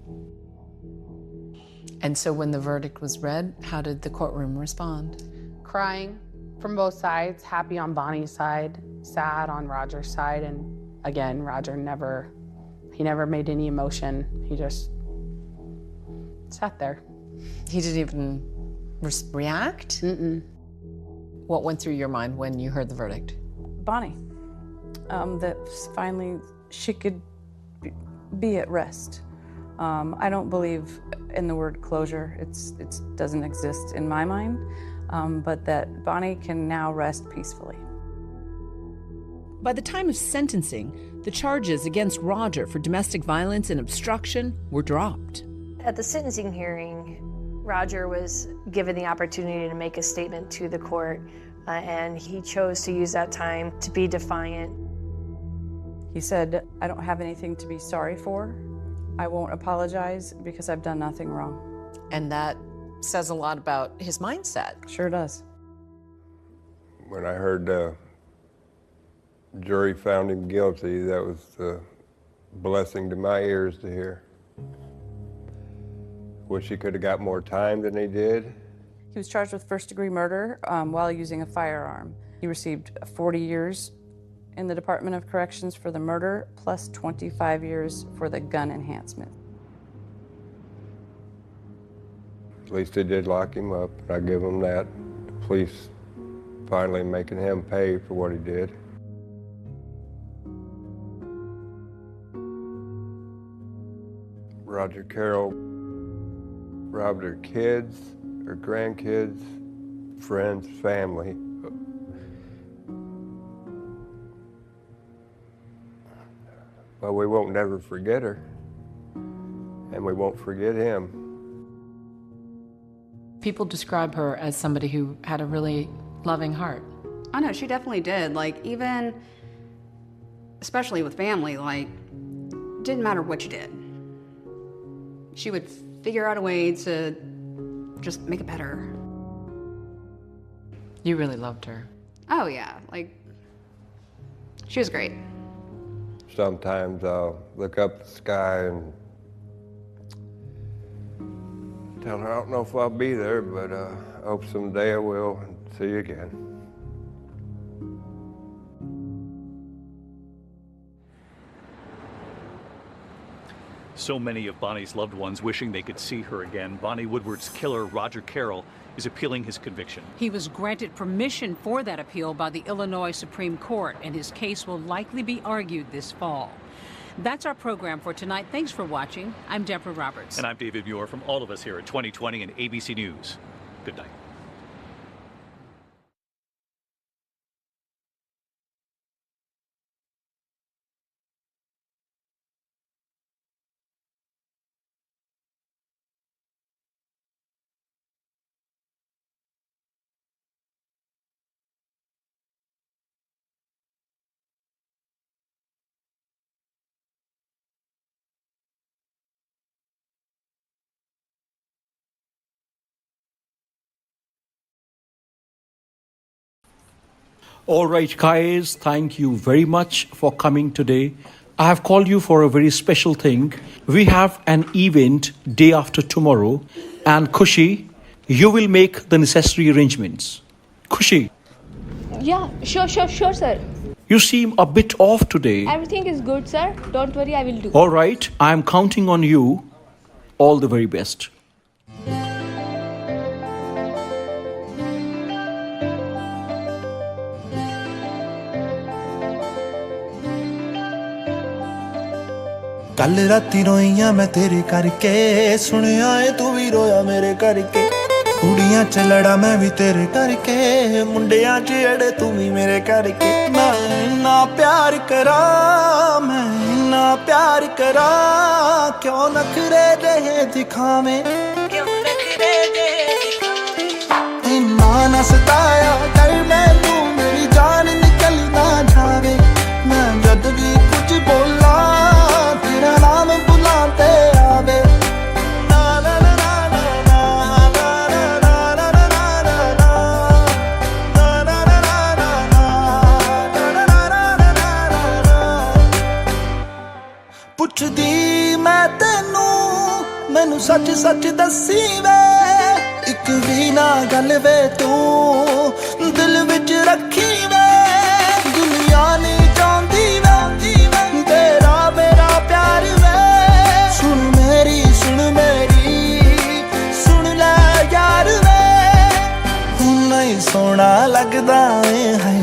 B: And so when the verdict was read, how did the courtroom respond?
X: Crying from both sides, happy on Bonnie's side, sad on Roger's side, and again, Roger never made any emotion. He just sat there.
B: He didn't even react?
X: Mm-mm.
B: What went through your mind when you heard the verdict?
Q: Bonnie, that finally she could be at rest. I don't believe in the word closure. It doesn't exist in my mind, but that Bonnie can now rest peacefully.
D: By the time of sentencing, the charges against Roger for domestic violence and obstruction were dropped.
M: At the sentencing hearing, Roger was given the opportunity to make a statement to the court, and he chose to use that time to be defiant.
Q: He said, I don't have anything to be sorry for. I won't apologize because I've done nothing wrong.
B: And that says a lot about his mindset.
Q: Sure does.
W: When I heard the jury found him guilty, that was a blessing to my ears to hear. Wish he could have got more time than he did.
Q: He was charged with first-degree murder while using a firearm. He received 40 years in the Department of Corrections for the murder, plus 25 years for the gun enhancement.
W: At least they did lock him up, and I give him that. The police finally making him pay for what he did. Roger Carroll robbed her kids, her grandkids, friends, family. But we won't never forget her, and we won't forget him.
B: People describe her as somebody who had a really loving heart.
F: Oh no, she definitely did. Like, even, especially with family, like, didn't matter what you did. She would figure out a way to just make it better.
B: You really loved her.
F: Oh yeah, like, she was great.
W: Sometimes I'll look up at the sky and tell her I don't know if I'll be there, but I hope someday I will and see you again.
H: So many of Bonnie's loved ones wishing they could see her again. Bonnie Woodward's killer, Roger Carroll, is appealing his conviction.
P: He was granted permission for that appeal by the Illinois Supreme Court, and his case will likely be argued this fall. That's our program for tonight. Thanks for watching. I'm Deborah Roberts.
H: And I'm David Muir from all of us here at 2020 and ABC News. Good night.
C: All right, guys, thank you very much for coming today. I have called you for a very special thing. We have an event day after tomorrow, and Khushi, you will make the necessary arrangements. Khushi.
S: Yeah, sure, sir.
C: You seem a bit off today.
S: Everything is good, sir. Don't worry, I will do.
C: All right, I am counting on you. All the very best.
U: ਕੱਲ ਰਾਤੀ ਰੋਈਆਂ ਮੈਂ ਤੇਰੇ ਕਰਕੇ ਸੁਣਿਆ ਏ ਤੂੰ ਵੀ ਰੋਇਆ ਮੇਰੇ ਕਰਕੇ ਕੁੜੀਆਂ ਚ ਲੜਾ ਮੈਂ ਵੀ ਤੇਰੇ ਕਰਕੇ ਮੁੰਡਿਆਂ ਚ ਅੜੇ ਤੂੰ ਵੀ ਮੇਰੇ ਕਰਕੇ ਮੈਂ ਨਾ ਪਿਆਰ ਕਰਾਂ ਮੈਂ ਨਾ ਪਿਆਰ ਕਰਾਂ ਕਿਉਂ ਨਖਰੇ ਜਿਹੇ ਦਿਖਾਵੇਂ ਇੰਨਾ ਨਾ ਸਤਾਇਆ ਕਰ ਮੈਨੂੰ ਮੇਰੀ ਜਾਨ ਨਿਕਲ ਨਾ ਜਾਵੇ ਮੈਂ ਜਦ ਵੀ ਕੁਝ ਬੋਲਾਂ ਨਾਮ ਬੁਲਾਤੇ ਆਵੇ ਨਾ ਨਾ ਨਾ ਨਾ ਨਾ ਨਾ ਨਾ ਪੁੱਛਦੀ ਮੈਂ ਤੈਨੂੰ ਮੈਨੂੰ ਸੱਚ ਸੱਚ ਦੱਸੀ ਵੇ ਇੱਕ ਵੀ ਨਾ ਗੱਲ ਵੇ ਤੂੰ ਦਿਲ ਵਿੱਚ ਰੱਖੀ ਵੇ ਦੁਨੀਆ ਨਹੀਂ ਚਾਹੁੰਦੀ ਵੇ ਤੇਰਾ ਮੇਰਾ ਪਿਆਰ ਵੇ ਸੁਣ ਮੇਰੀ ਸੁਣ ਲੈ ਯਾਰ ਵੇ ਨਹੀਂ ਸੋਹਣਾ ਲੱਗਦਾ ਏ ਹੈ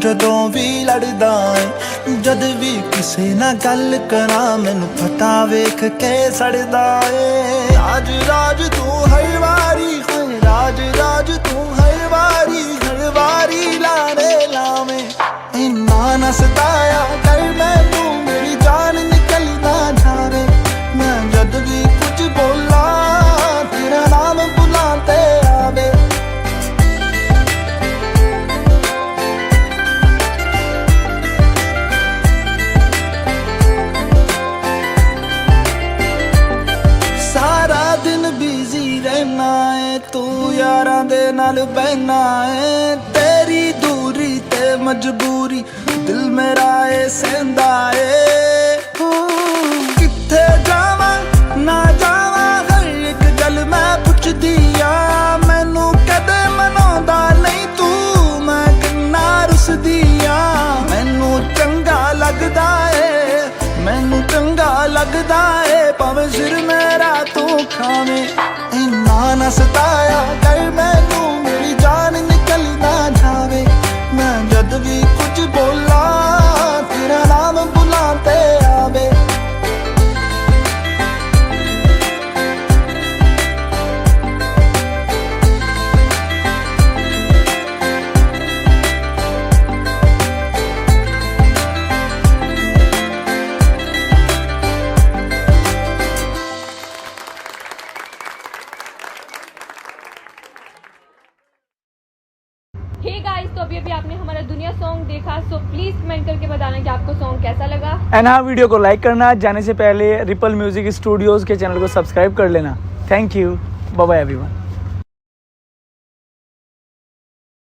U: ਜਦੋਂ ਵੀ ਲੜਦਾ ਏ ਜਦ ਵੀ ਕਿਸੇ ਨਾਲ ਗੱਲ ਕਰਾਂ ਮੈਨੂੰ ਪਤਾ ਵੇਖ ਕੇ ਸੜਦਾ ਏ ਰਾਜ ਤੂੰ ਹਰ ਵਾਰੀ ਹੋਏ ਰਾਜ ਤੂੰ ਹਰ ਵਾਰੀ ਲਾਣੇ ਲਾਵੇਂ ਇੰਨਾ ਨਾ ਸਤਾਇਆ ਕਰ ਮੈਨੂੰ ਮੇਰੀ ਜਾਨ ਨਿਕਲ ਨਾ ਜਾਵੇ ਮੈਂ ਜਦ ਵੀ ਕੁਝ ਬੋਲਾਂ ਤੇਰਾ ਨਾਮ ਬੁਲਾਤੇ ਆਵੇ ਸਾਰਾ ਦਿਨ ਬਿਜ਼ੀ ਰਹਿਣਾ ਏ ਤੂੰ ਯਾਰਾਂ ਦੇ ਨਾਲ ਬਹਿਣਾ ਏ ਤੇਰੀ ਦੂਰੀ ਤੇ ਮਜਬੂਰੀ ਦਿਲ ਮੇਰਾ ਏ ਸਹਿੰਦਾ ਏ ਕਿੱਥੇ ਜਾਵਾਂ ਨਾ ਜਾਵਾਂ ਹਰ ਇੱਕ ਗੱਲ ਮੈਂ ਪੁੱਛਦੀ ਆ ਮੈਨੂੰ ਕਦੇ ਮਨਾਉਂਦਾ ਨਹੀਂ ਤੂੰ ਮੈਂ ਕਿੰਨਾ ਰੁੱਸਦੀ ਆ ਮੈਨੂੰ ਚੰਗਾ ਲੱਗਦਾ ਏ ਭਾਵੇਂ ਸਿਰ ਮੇਰਾ ਤੂੰ ਖਾਵੇਂ ਇੰਨਾ ਨਾ ਸਤਾਇਆ ਕਰ ਮੈਨੂੰ ਮੇਰੀ ਜਾਨ ਨਿਕਲ ਨਾ ਜਾਵੇ ਮੈਂ ਜਦ ਵੀ ਕੁਝ ਬੋਲਾਂ ਤੇਰਾ ਨਾਮ ਬੁਲਾਤੇ ਆਵੇ
S: तो अभी आपने हमारा दुनिया सॉन्ग देखा सो प्लीज कमेंट करके बताना कि आपको सॉन्ग कैसा लगा
V: एंड हाँ वीडियो को लाइक करना जाने से पहले रिपल म्यूजिक स्टूडियोज के चैनल को सब्सक्राइब कर लेना thank you bye bye everyone